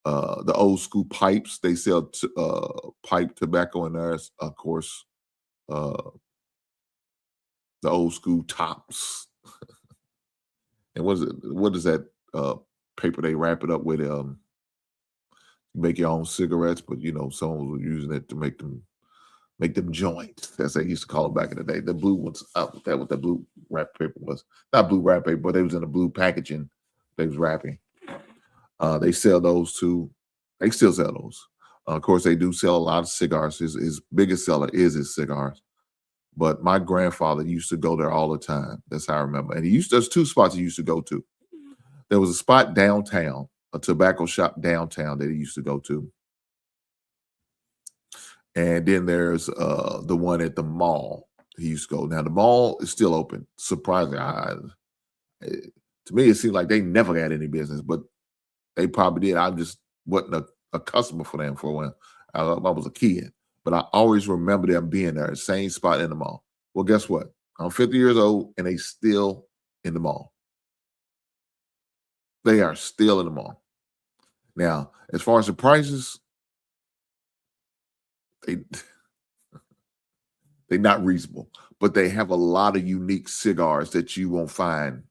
[SPEAKER 4] the old school pipes, they sell pipe tobacco in there. Of course, the old school tops. And what is that paper they wrap it up with? Make your own cigarettes, but someone was using it to make them joints, as they used to call it back in the day. The blue ones, that what the blue wrap paper was. Not blue wrap paper, but they was in the blue packaging. They was wrapping. They sell those too. They still sell those. Of course, they do sell a lot of cigars. His biggest seller is his cigars. But my grandfather used to go there all the time. That's how I remember. And there's two spots he used to go to. There was a spot downtown, a tobacco shop downtown that he used to go to. And then there's the one at the mall he used to go. Now, the mall is still open. Surprisingly, to me, it seemed like they never had any business, but they probably did. I just wasn't a customer for them for when I was a kid. But I always remember them being there, the same spot in the mall. Well, guess what? I'm 50 years old, and they still in the mall. They are still in the mall. Now, as far as the prices, they're not reasonable, but they have a lot of unique cigars that you won't find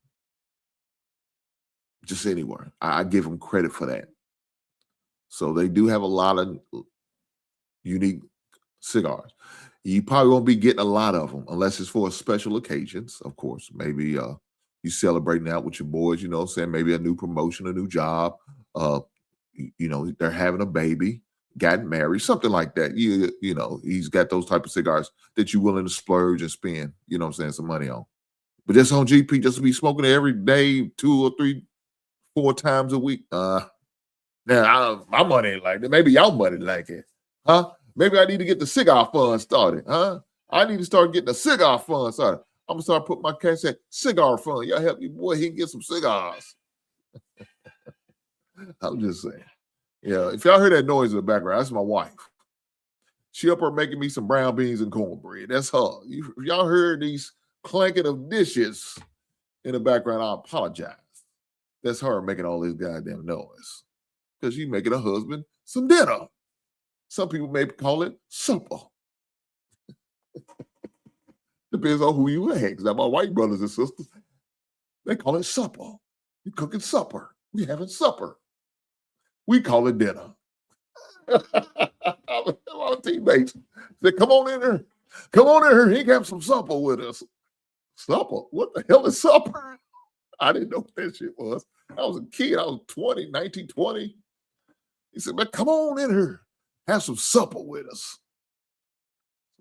[SPEAKER 4] just anywhere. I give them credit for that. So they do have a lot of unique cigars. You probably won't be getting a lot of them unless it's for special occasions, of course. Maybe you celebrating out with your boys, saying maybe a new promotion, a new job. They're having a baby, gotten married, something like that. He's got those type of cigars that you're willing to splurge and spend, some money on. But just on GP, just to be smoking it every day, 2 or 3, 4 times a week. Now, my money ain't like that. Maybe y'all money like it. Huh? Maybe I need to get the cigar fund started. Huh? I need to start getting the cigar fund started. I'm going to start putting my cash at cigar fund. Y'all help your boy, he can get some cigars. I'm just saying. Yeah, if y'all hear that noise in the background, that's my wife. She up there making me some brown beans and cornbread. That's her. If y'all heard these clanking of dishes in the background, I apologize. That's her making all this goddamn noise. Because she's making her husband some dinner. Some people may call it supper. Depends on who you ask. Now, my white brothers and sisters, they call it supper. You cooking supper. We having supper. We call it dinner. Our teammates said, come on in here. Come on in here. He got some supper with us. Supper? What the hell is supper? I didn't know what that shit was. I was a kid. I was 19, 20. He said, man, come on in here. Have some supper with us.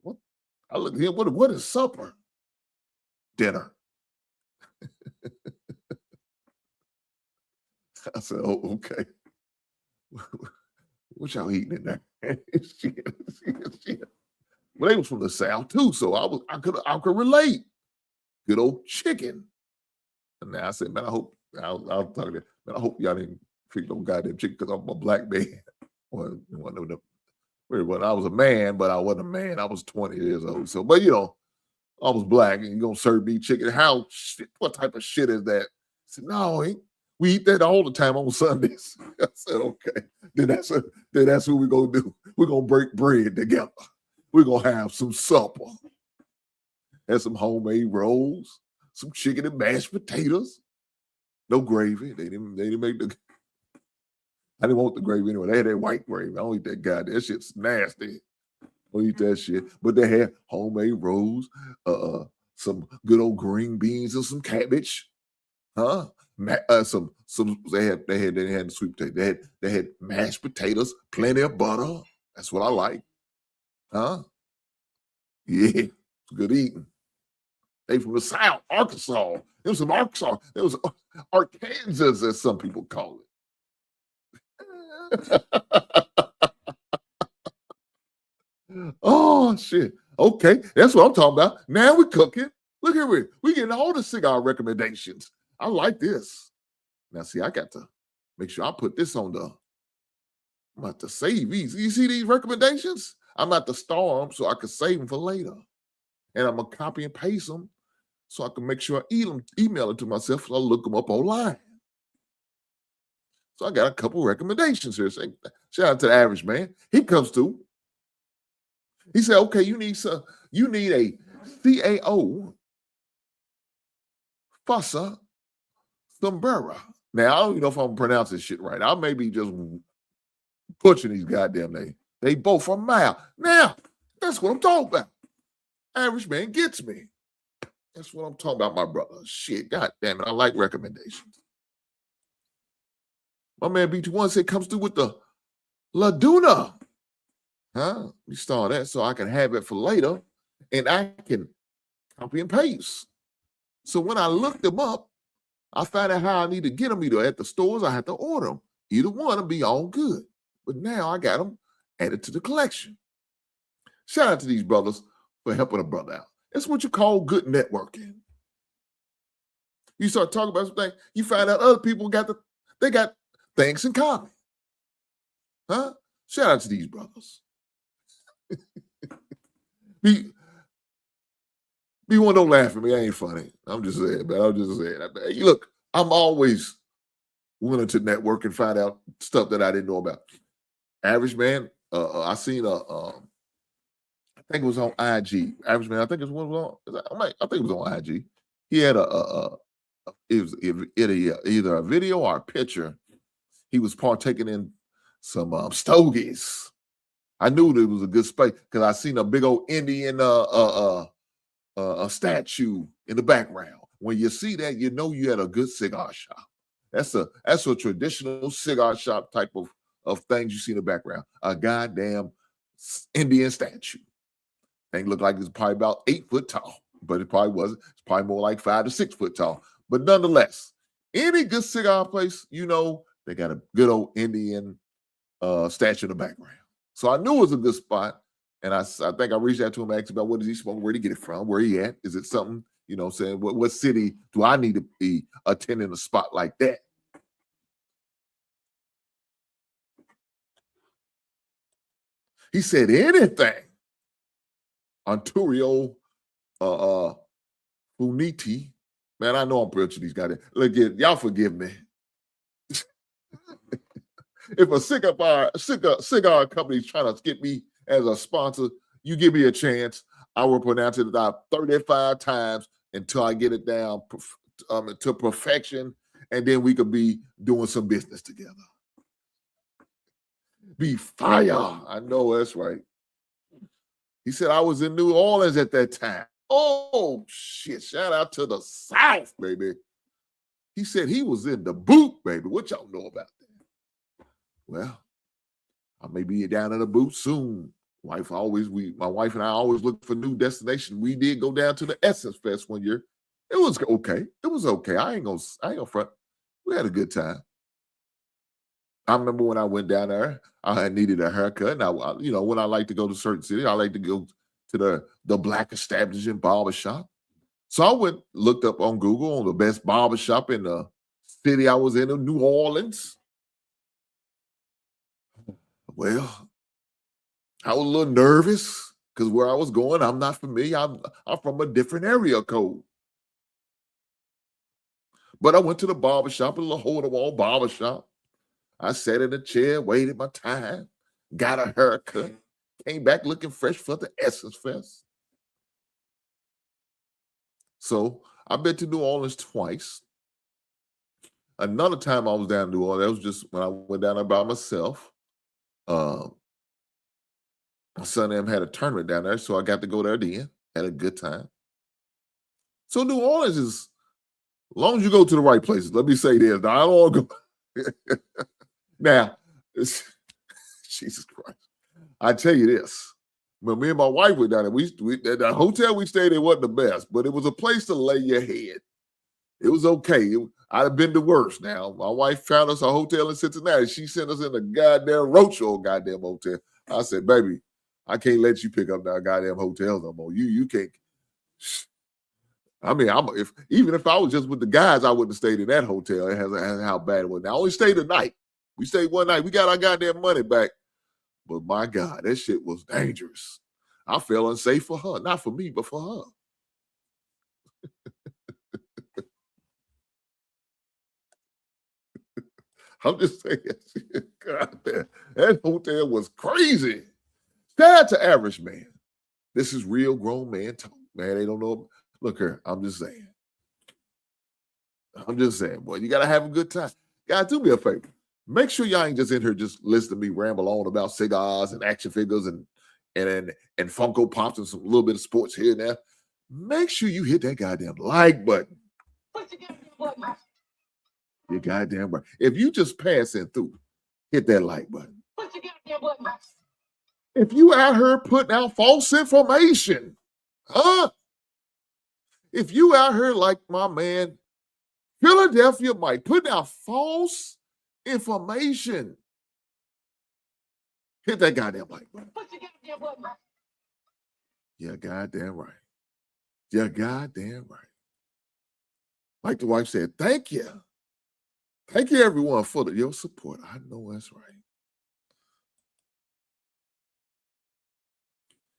[SPEAKER 4] What? I looked at him. What is supper? Dinner. I said, oh, okay. What y'all eating in there? shit. Well, they was from the South too, so I could relate. Good old chicken. And now I said, man, I'll talk to you. Man, I hope y'all didn't treat no goddamn chicken because I'm a black man. When I was a man, but I wasn't a man. I was 20 years old. So, but I was black, and you're gonna serve me chicken. What type of shit is that? I said, no, we eat that all the time on Sundays. I said, okay. Then that's what we're gonna do. We're gonna break bread together. We're gonna have some supper. And some homemade rolls, some chicken and mashed potatoes. No gravy. They didn't make I didn't want the gravy anyway. They had that white gravy. I don't eat that goddamn. That shit's nasty. I don't eat that shit. But they had homemade rolls, some good old green beans and some cabbage. Huh? Some they had the sweet potato. They had mashed potatoes, plenty of butter. That's what I like. Huh? Yeah, it's good eating. They from the South, Arkansas. It was some Arkansas. It was Arkansas, as some people call it. Oh shit. Okay, that's what I'm talking about. Now we're cooking. Look at it. We're getting all the cigar recommendations. I like this. Now, see, I got to make sure I put this on I'm about to save these. You see these recommendations? I'm at the store them so I can save them for later. And I'm going to copy and paste them so I can make sure I email it to myself so I look them up online. So I got a couple recommendations here. Shout out to the average man. He comes through. He said, okay, you need a CAO Fussa Sombrera. Now, I don't even know if I'm pronouncing shit right. I may be just butchering these goddamn names. They both are mild. Now, that's what I'm talking about. Average man gets me. That's what I'm talking about, my brother. Shit, god damn it. I like recommendations. My man B21 said comes through with the Laduna. Huh? We start that so I can have it for later and I can copy and paste. So when I looked them up, I found out how I need to get them either at the stores or I had to order them. Either one will be all good. But now I got them added to the collection. Shout out to these brothers for helping a brother out. That's what you call good networking. You start talking about something, you find out other people got things in common. Huh? Shout out to these brothers. B1, don't laugh at me. I ain't funny. I'm just saying, man. I'm just saying. Look, I'm always willing to network and find out stuff that I didn't know about. Average man, I seen I think it was on IG. Average man, I think it was on IG. He had either a video or a picture. He was partaking in some stogies. I knew that it was a good space because I seen a big old Indian a statue in the background. When you see that, you know you had a good cigar shop. That's a traditional cigar shop type of things you see in the background. A goddamn Indian statue. Thing looked like it's probably about 8 foot tall, but it probably wasn't. It's probably more like 5 to 6 foot tall. But nonetheless, any good cigar place, you know, they got a good old Indian statue in the background. So I knew it was a good spot. And I think I reached out to him, asked about what does he smoke, where did he get it from, where he at? Is it something, you know, saying what city do I need to be attending a spot like that? He said anything. Arturo Funiti. Man, I know I'm butchering these guys. Look, y'all forgive me. If a cigar company is trying to get me as a sponsor, you give me a chance. I will pronounce it about 35 times until I get it down to perfection, and then we could be doing some business together. Be fire. I know that's right. He said I was in New Orleans at that time. Oh, shit. Shout out to the South, baby. He said he was in the boot, baby. What y'all know about that? Well, I may be down in the boot soon. My wife and I always look for new destinations. We did go down to the Essence Fest one year. It was okay. It was okay. I ain't gonna front. We had a good time. I remember when I went down there, I had needed a haircut. And you know, when I like to go to certain cities, I like to go to the black establishment barbershop. So I looked up on Google on the best barbershop in the city I was in New Orleans. Well, I was a little nervous because where I was going, I'm not familiar. I'm from a different area code. But I went to the barbershop, a little hole-in-the-wall barbershop. I sat in a chair, waited my time, got a haircut, came back looking fresh for the Essence Fest. So I've been to New Orleans twice. Another time I was down in New Orleans, that was just when I went down there by myself. My son and them had a tournament down there, so I got to go there then. Had a good time. So New Orleans is, as long as you go to the right places, let me say this. Now, I don't want to go. Now, Jesus Christ. I tell you this. When me and my wife were down there, the hotel we stayed in wasn't the best, but it was a place to lay your head. It was okay. I'd have been the worst. Now, my wife found us a hotel in Cincinnati. She sent us in a goddamn roadshow goddamn hotel. I said, baby, I can't let you pick up that goddamn hotel no more. You can't. I mean, even if I was just with the guys, I wouldn't have stayed in that hotel. It has how bad it was. Now, I only stayed a night. We stayed one night. We got our goddamn money back But my God, that shit was dangerous. I felt unsafe for her. Not for me, but for her. I'm just saying, God damn, that hotel was crazy. Shout out to Average Man. This is real grown man talk. Man, they don't know. Look here, I'm just saying. Boy, you got to have a good time. Guys, do me a favor. Make sure y'all ain't just in here just listening to me ramble on about cigars and action figures and Funko Pops and some little bit of sports here and there. Make sure you hit that goddamn like button. You're goddamn right. If you just passing through, hit that like button. If you out here putting out false information, huh? If you out here like my man, Philadelphia Mike, putting out false information, hit that goddamn like button. You're goddamn right. You're goddamn right. Like the wife said, thank you. Thank you, everyone, for your support. I know that's right.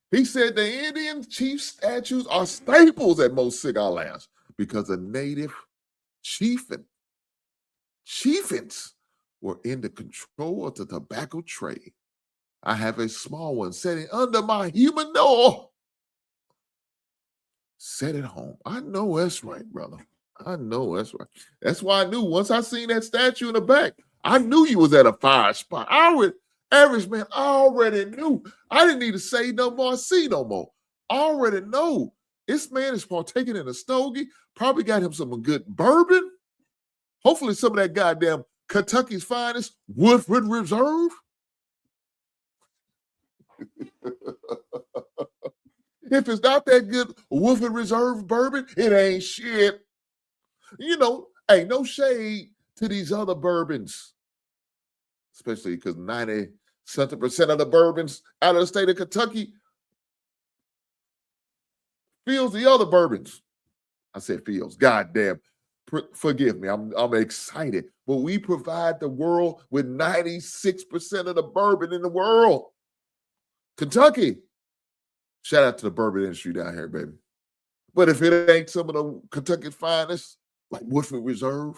[SPEAKER 4] He said the Indian chief statues are staples at most cigar lounges because the native chieftains were in the control of the tobacco trade. I have a small one sitting under my humidor. Set it home. I know that's right, brother. I know that's right. That's why I knew once I seen that statue in the back, I knew you was at a fire spot. Average man, I already knew. I didn't need to say no more, see no more. I already know. This man is partaking in a stogie, probably got him some good bourbon. Hopefully some of that goddamn Kentucky's finest Woodford Reserve. If it's not that good Woodford Reserve bourbon, it ain't shit. You know, ain't no shade to these other bourbons, especially because 90-something% of the bourbons out of the state of Kentucky feels the other bourbons. I said feels. Goddamn. Forgive me. I'm excited. But we provide the world with 96% of the bourbon in the world. Kentucky. Shout out to the bourbon industry down here, baby. But if it ain't some of the Kentucky finest, like Woodford Reserve,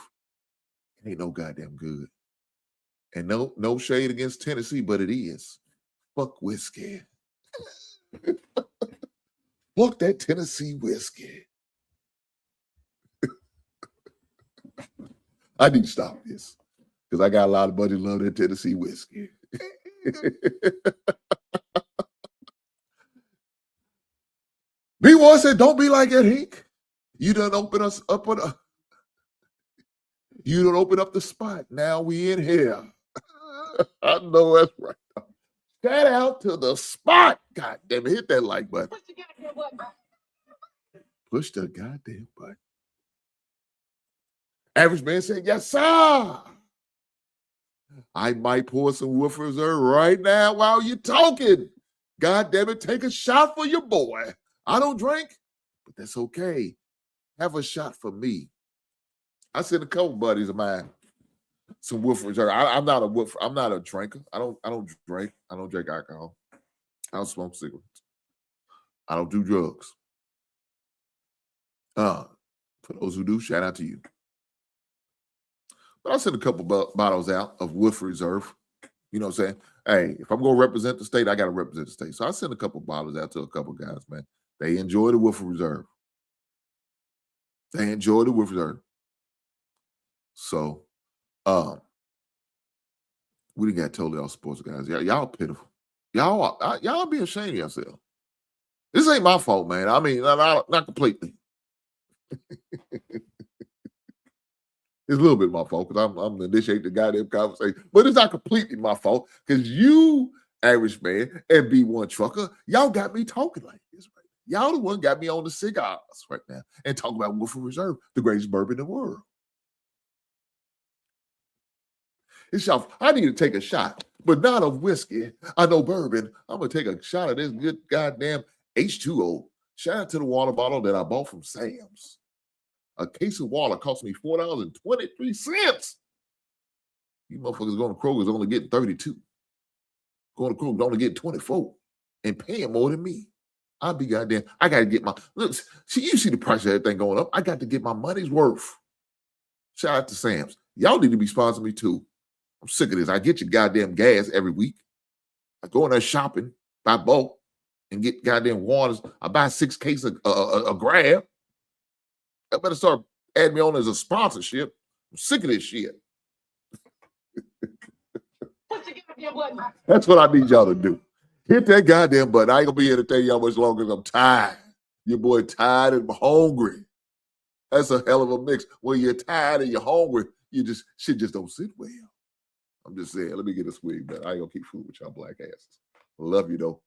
[SPEAKER 4] it ain't no goddamn good. And no shade against Tennessee, but it is. Fuck whiskey. Fuck that Tennessee whiskey. I need to stop this because I got a lot of buddies love that Tennessee whiskey. B1 said, don't be like that, Hink. You done open us up on you done open up the spot. Now we in here. I know that's right. Shout out to the spot. God damn it. Hit that like button. Push the goddamn button. Average man said, yes, sir. I might pour some Woodford Reserve right now while you're talking. God damn it, take a shot for your boy. I don't drink, but that's okay. Have a shot for me. I sent a couple buddies of mine some Woodford Reserve. I'm not a drinker. I don't drink. I don't drink alcohol. I don't smoke cigarettes. I don't do drugs. For those who do, shout out to you. But I sent a couple bottles out of Woodford Reserve. You know what I'm saying? Hey, if I'm going to represent the state, I got to represent the state. So I sent a couple bottles out to a couple guys, man. They enjoy the Woodford Reserve. They enjoy the Woodford Reserve. So, we didn't got totally off sports, guys. Y'all pitiful. Y'all be ashamed of yourself. This ain't my fault, man. I mean, not completely. It's a little bit my fault because I'm initiating the goddamn conversation. But it's not completely my fault because you, average man, and B1 trucker, y'all got me talking like this right now. Y'all the one got me on the cigars right now and talking about Woodford Reserve, the greatest bourbon in the world. It's y'all. I need to take a shot, but not of whiskey. I know bourbon. I'm going to take a shot of this good goddamn H2O. Shout out to the water bottle that I bought from Sam's. A case of water cost me $4.23. You motherfuckers going to Kroger's only getting 32. going to Kroger only get 24 and paying more than me. I'll be goddamn. I got to get my look. See, you see the price of everything going up. I got to get my money's worth. Shout out to Sam's. Y'all need to be sponsoring me too. I'm sick of this. I get your goddamn gas every week. I go in there shopping, buy bulk, and get goddamn waters. I buy 6 cases a grab. I better start adding me on as a sponsorship. I'm sick of this shit. That's what I need y'all to do. Hit that goddamn button. I ain't gonna be here to tell you how much longer I'm tired. Your boy tired and hungry. That's a hell of a mix. When you're tired and you're hungry, shit just don't sit well. I'm just saying, let me get a swig, man. I ain't gonna keep fooling with y'all black asses. Love you though.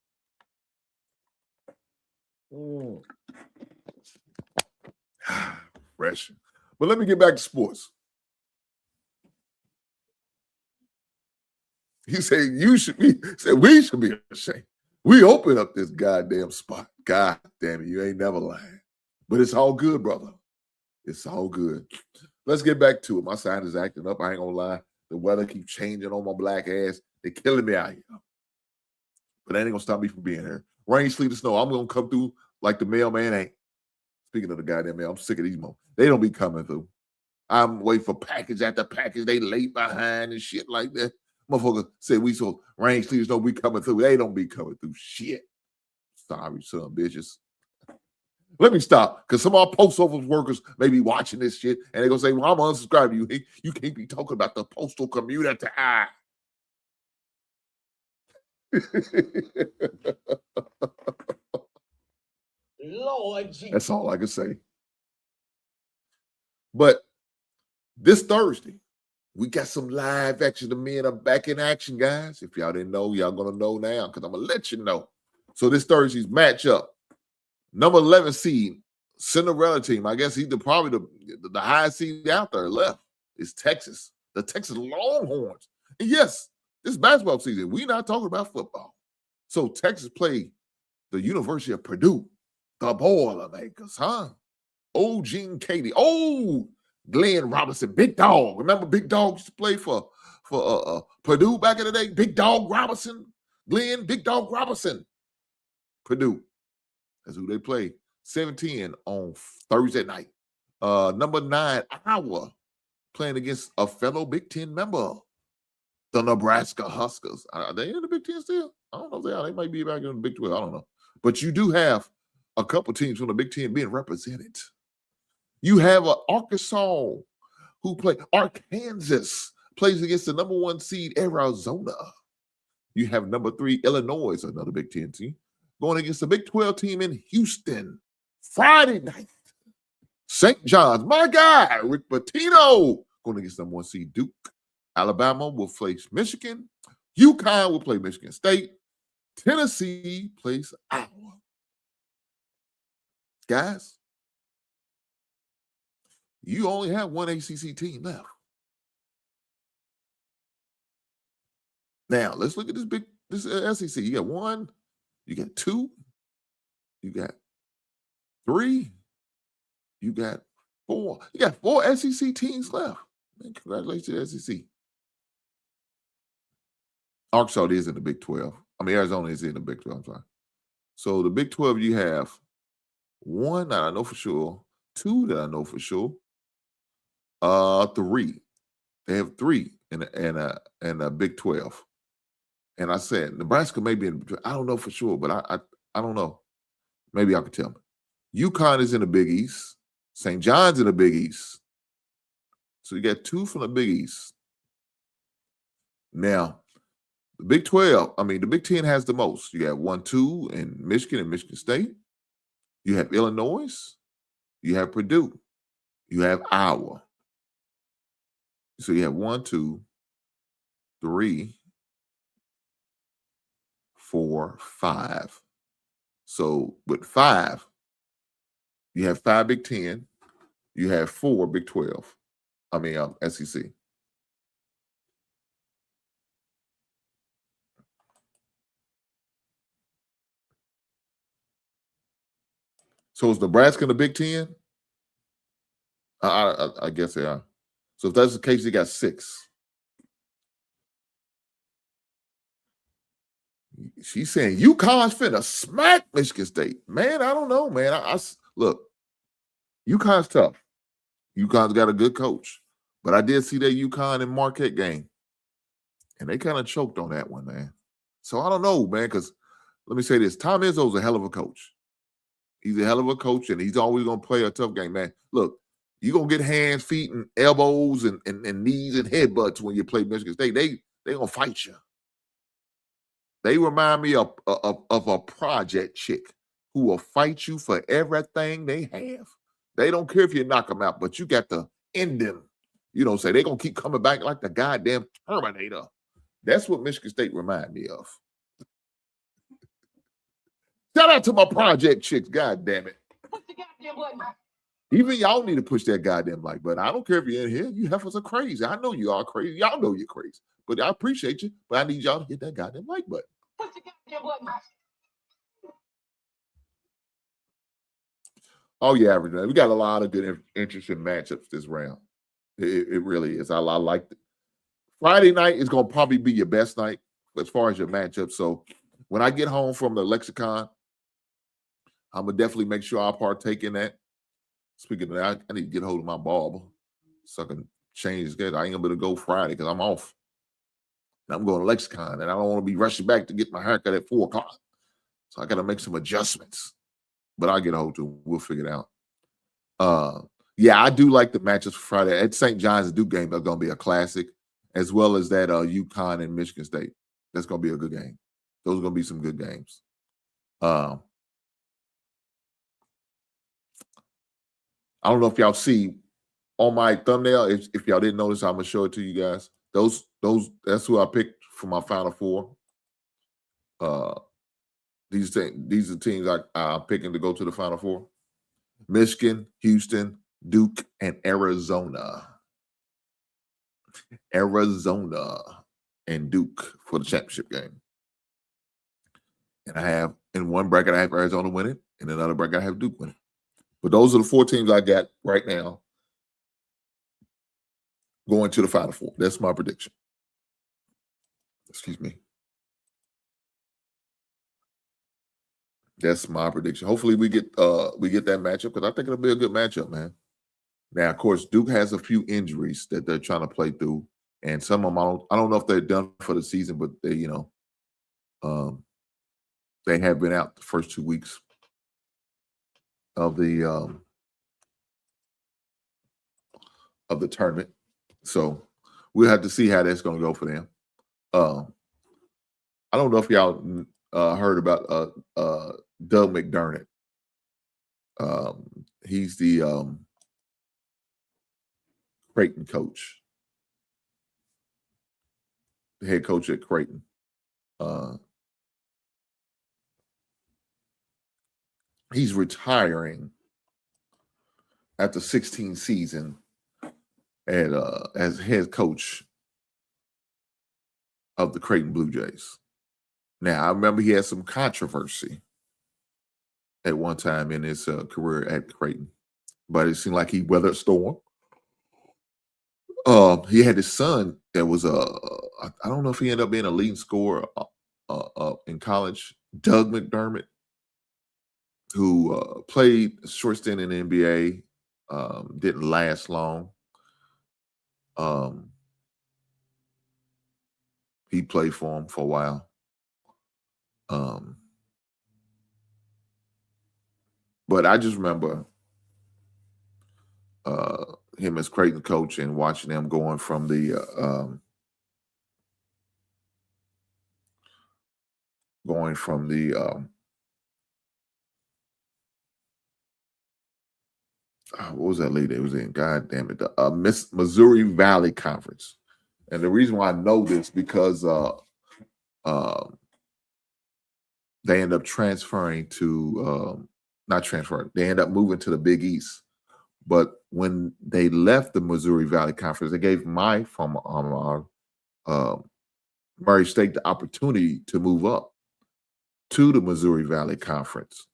[SPEAKER 4] Fresh. But let me get back to sports. He said we should be ashamed. We open up this goddamn spot. God damn it, you ain't never lying. But it's all good, brother. It's all good. Let's get back to it. My sign is acting up. I ain't gonna lie. The weather keeps changing on my black ass. They're killing me out here. But that ain't gonna stop me from being here. Rain, sleet, or snow. I'm gonna come through like the mailman ain't. Speaking of the goddamn mail, I'm sick of these mo. They don't be coming through. I'm waiting for package after package. They late behind and shit like that. Motherfucker say we so rain, sleet, or snow, we coming through. They don't be coming through shit. Sorry, son, bitches. Let me stop, because some of our post office workers may be watching this shit, and they're going to say, well, I'm going to unsubscribe to you. Hey, you can't be talking about the postal community.
[SPEAKER 3] Lord Jesus.
[SPEAKER 4] That's all I can say. But this Thursday, we got some live action. The men are back in action, guys. If y'all didn't know, y'all going to know now, because I'm going to let you know. So this Thursday's matchup, number 11 seed, Cinderella team. I guess he's probably the highest seed out there left is Texas. The Texas Longhorns. And yes, this basketball season, we're not talking about football. So Texas played the University of Purdue, the Boilermakers, huh? Old Gene Katie. Oh, Glenn Robinson, Big Dog. Remember Big Dog used to play for Purdue back in the day? Big Dog Robinson. Glenn, Big Dog Robinson. Purdue. That's who they play. 7-10 on Thursday night. Number 9, Iowa, playing against a fellow Big Ten member, the Nebraska Huskers. Are they in the Big Ten still? I don't know if they are. They might be back in the Big 12. I don't know. But you do have a couple teams from the Big Ten being represented. You have Arkansas who play. Arkansas plays against the number 1 seed, Arizona. You have number 3, Illinois, another Big Ten team, going against the Big 12 team in Houston. Friday night, St. John's, my guy, Rick Pitino, going against number 1 seed Duke. Alabama will face Michigan. UConn will play Michigan State. Tennessee plays Iowa. Guys, you only have 1 ACC team left. Now, let's look at this SEC. You got 1, you got 2, you got 3, you got 4. You got 4 SEC teams left. Man, congratulations to the SEC. Arkansas is in the Big 12. I mean, Arizona is in the Big 12. I'm sorry. So the Big 12, you have 1 that I know for sure, 2 that I know for sure, 3. They have 3 in a Big 12. And I said Nebraska may be in. I don't know for sure, but I don't know. Maybe I could tell me. UConn is in the Big East. St. John's in the Big East. So you got 2 from the Big East. Now, the Big 12, I mean, the Big 10 has the most. You got 1, 2 in Michigan and Michigan State. You have Illinois. You have Purdue. You have Iowa. So you have 1, 2, 3, 4, 5. So with 5, you have 5 Big 10. You have 4 Big 12. I mean, SEC. So is Nebraska in the Big 10? I guess they are. So if that's the case, you got 6. She's saying UConn's finna smack Michigan State. Man, I don't know, man. Look, UConn's tough. UConn's got a good coach. But I did see that UConn and Marquette game. And they kind of choked on that one, man. So I don't know, man, because let me say this. Tom Izzo's a hell of a coach. He's a hell of a coach, and he's always going to play a tough game, man. Look, you're going to get hands, feet, and elbows and knees and headbutts when you play Michigan State. They going to fight you. They remind me of a project chick who will fight you for everything they have. They don't care if you knock them out, but you got to end them. You know, say they're going to keep coming back like the goddamn Terminator. That's what Michigan State remind me of. Shout out to my project chicks, god damn it. Push the goddamn button. Even y'all need to push that goddamn like button. I don't care if you're in here. You heifers are crazy. I know you are crazy. Y'all know you're crazy. But I appreciate you. But I need y'all to hit that goddamn like button. Push the goddamn button. Oh, yeah, man. We got a lot of good, interesting matchups this round. It really is. I like it. Friday night is going to probably be your best night as far as your matchup. So when I get home from the lexicon, I'm going to definitely make sure I partake in that. Speaking of that, I need to get hold of my barber so I can change the schedule. I ain't going to be able to go Friday because I'm off. And I'm going to lexicon, and I don't want to be rushing back to get my haircut at 4 o'clock. So I got to make some adjustments. But I'll get a hold of it. We'll figure it out. Yeah, I do like the matches for Friday. At St. John's, the Duke game is going to be a classic, as well as that UConn and Michigan State. That's going to be a good game. Those are going to be some good games. I don't know if y'all see on my thumbnail. If y'all didn't notice, I'm going to show it to you guys. That's who I picked for my Final Four. These are teams I'm picking to go to the Final Four. Michigan, Houston, Duke, and Arizona. Arizona and Duke for the championship game. And I have, in one bracket, I have Arizona winning. In another bracket, I have Duke winning. But those are the 4 teams I got right now going to the Final Four. That's my prediction. Excuse me. That's my prediction. Hopefully we get that matchup because I think it'll be a good matchup, man. Now, of course, Duke has a few injuries that they're trying to play through, and some of them I don't know if they're done for the season, but they they have been out the first 2 weeks of the tournament. So we'll have to see how that's going to go for them. I don't know if y'all heard about Doug McDermott. He's the Creighton coach, the head coach at Creighton. He's retiring after 16 season as head coach of the Creighton Blue Jays. Now, I remember he had some controversy at one time in his career at Creighton, but it seemed like he weathered a storm. He had his son that was I don't know if he ended up being a leading scorer in college, Doug McDermott, who played a short stint in the NBA, didn't last long. He played for him for a while. But I just remember him as Creighton coach and watching them going from the what was that league they was in? God damn it, the Missouri Valley Conference. And the reason why I know this because they end up transferring to not transferring. They end up moving to the Big East. But when they left the Missouri Valley Conference, they gave my former alma mater, Murray State, the opportunity to move up to the Missouri Valley Conference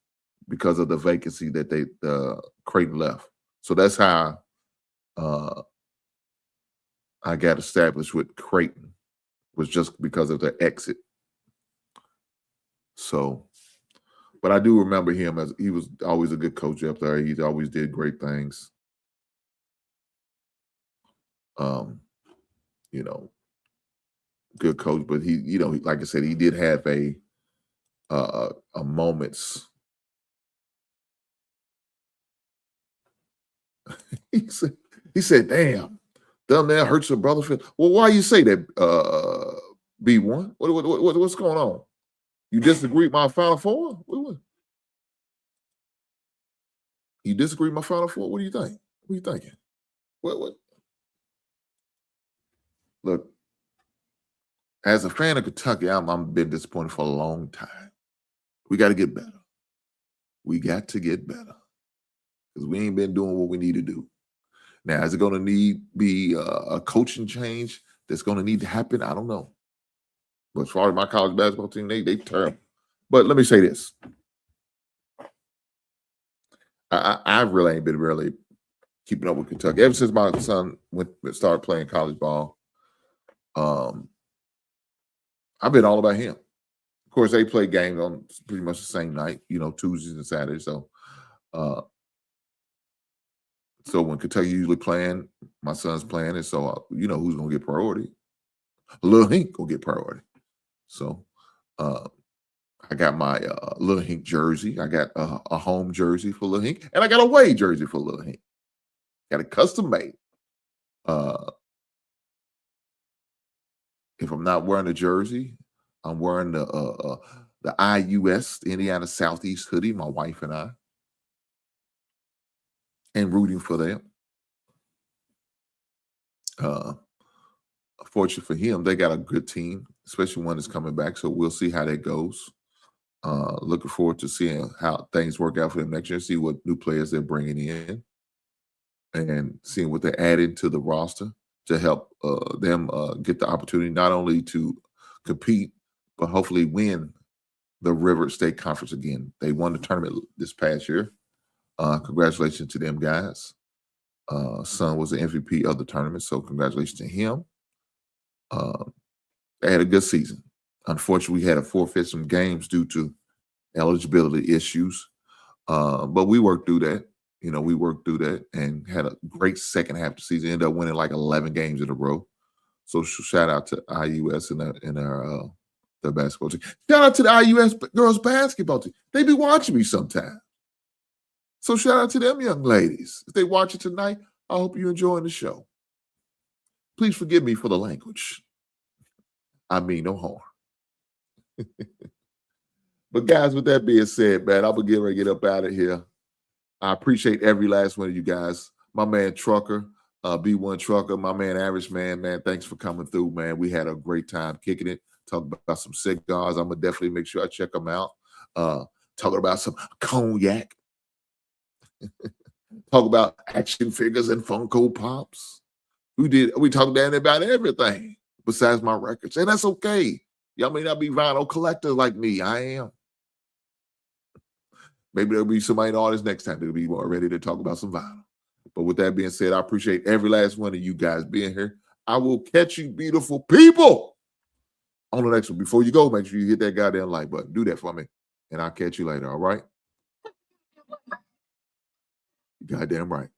[SPEAKER 4] because of the vacancy that Creighton left. So that's how I got established with Creighton, was just because of the exit So, but I do remember him as he was always a good coach up there. He always did great things. You know, good coach, but he, you know, like I said, he did have a moments. he said, "Damn, down there hurts your brother." Well, why you say that? B1, what's going on? You disagree with my Final Four? What? You disagree with my Final Four? What do you think? What are you thinking? What? Look, as a fan of Kentucky, I'm been disappointed for a long time. We got to get better. We got to get better because we ain't been doing what we need to do. Now, is it going to be a coaching change that's going to need to happen? I don't know. But as far as my college basketball team, they terrible. But let me say this. I really ain't been really keeping up with Kentucky. Ever since my son started playing college ball, I've been all about him. Of course, they play games on pretty much the same night, you know, Tuesdays and Saturdays. So when Kentucky usually playing, my son's playing, and so you know who's gonna get priority. Lil Hink gonna get priority. So I got my Lil Hink jersey. I got a home jersey for Lil Hink, and I got a away jersey for Lil Hink. Got it custom made. If I'm not wearing a jersey, I'm wearing the IUS, the Indiana Southeast hoodie, my wife and I, and rooting for them. Fortunate for him, they got a good team, especially one that's coming back. So we'll see how that goes. Looking forward to seeing how things work out for them next year, see what new players they're bringing in, and seeing what they're adding to the roster to help them get the opportunity not only to compete, but hopefully win the River State Conference again. They won the tournament this past year. Congratulations to them guys. Son was the MVP of the tournament, so congratulations to him. They had a good season. Unfortunately, we had to forfeit some games due to eligibility issues, but we worked through that. You know, we worked through that and had a great second half of the season. Ended up winning like 11 games in a row. So shout out to IUS and their basketball team. Shout out to the IUS girls basketball team. They be watching me sometimes. So shout out to them young ladies. If they watch it tonight, I hope you're enjoying the show. Please forgive me for the language. I mean no harm. But guys, with that being said, man, I'm going to get up out of here. I appreciate every last one of you guys. My man Trucker, B1 Trucker, my man Average Man, thanks for coming through, man. We had a great time kicking it, talking about some cigars. I'm going to definitely make sure I check them out. Talking about some cognac. Talk about action figures and Funko Pops. We talked down about everything besides my records. And that's okay. Y'all may not be vinyl collectors like me. I am. Maybe there'll be somebody in the audience next time that'll be more ready to talk about some vinyl. But with that being said, I appreciate every last one of you guys being here. I will catch you beautiful people on the next one. Before you go, make sure you hit that goddamn like button. Do that for me. And I'll catch you later, all right? Goddamn right.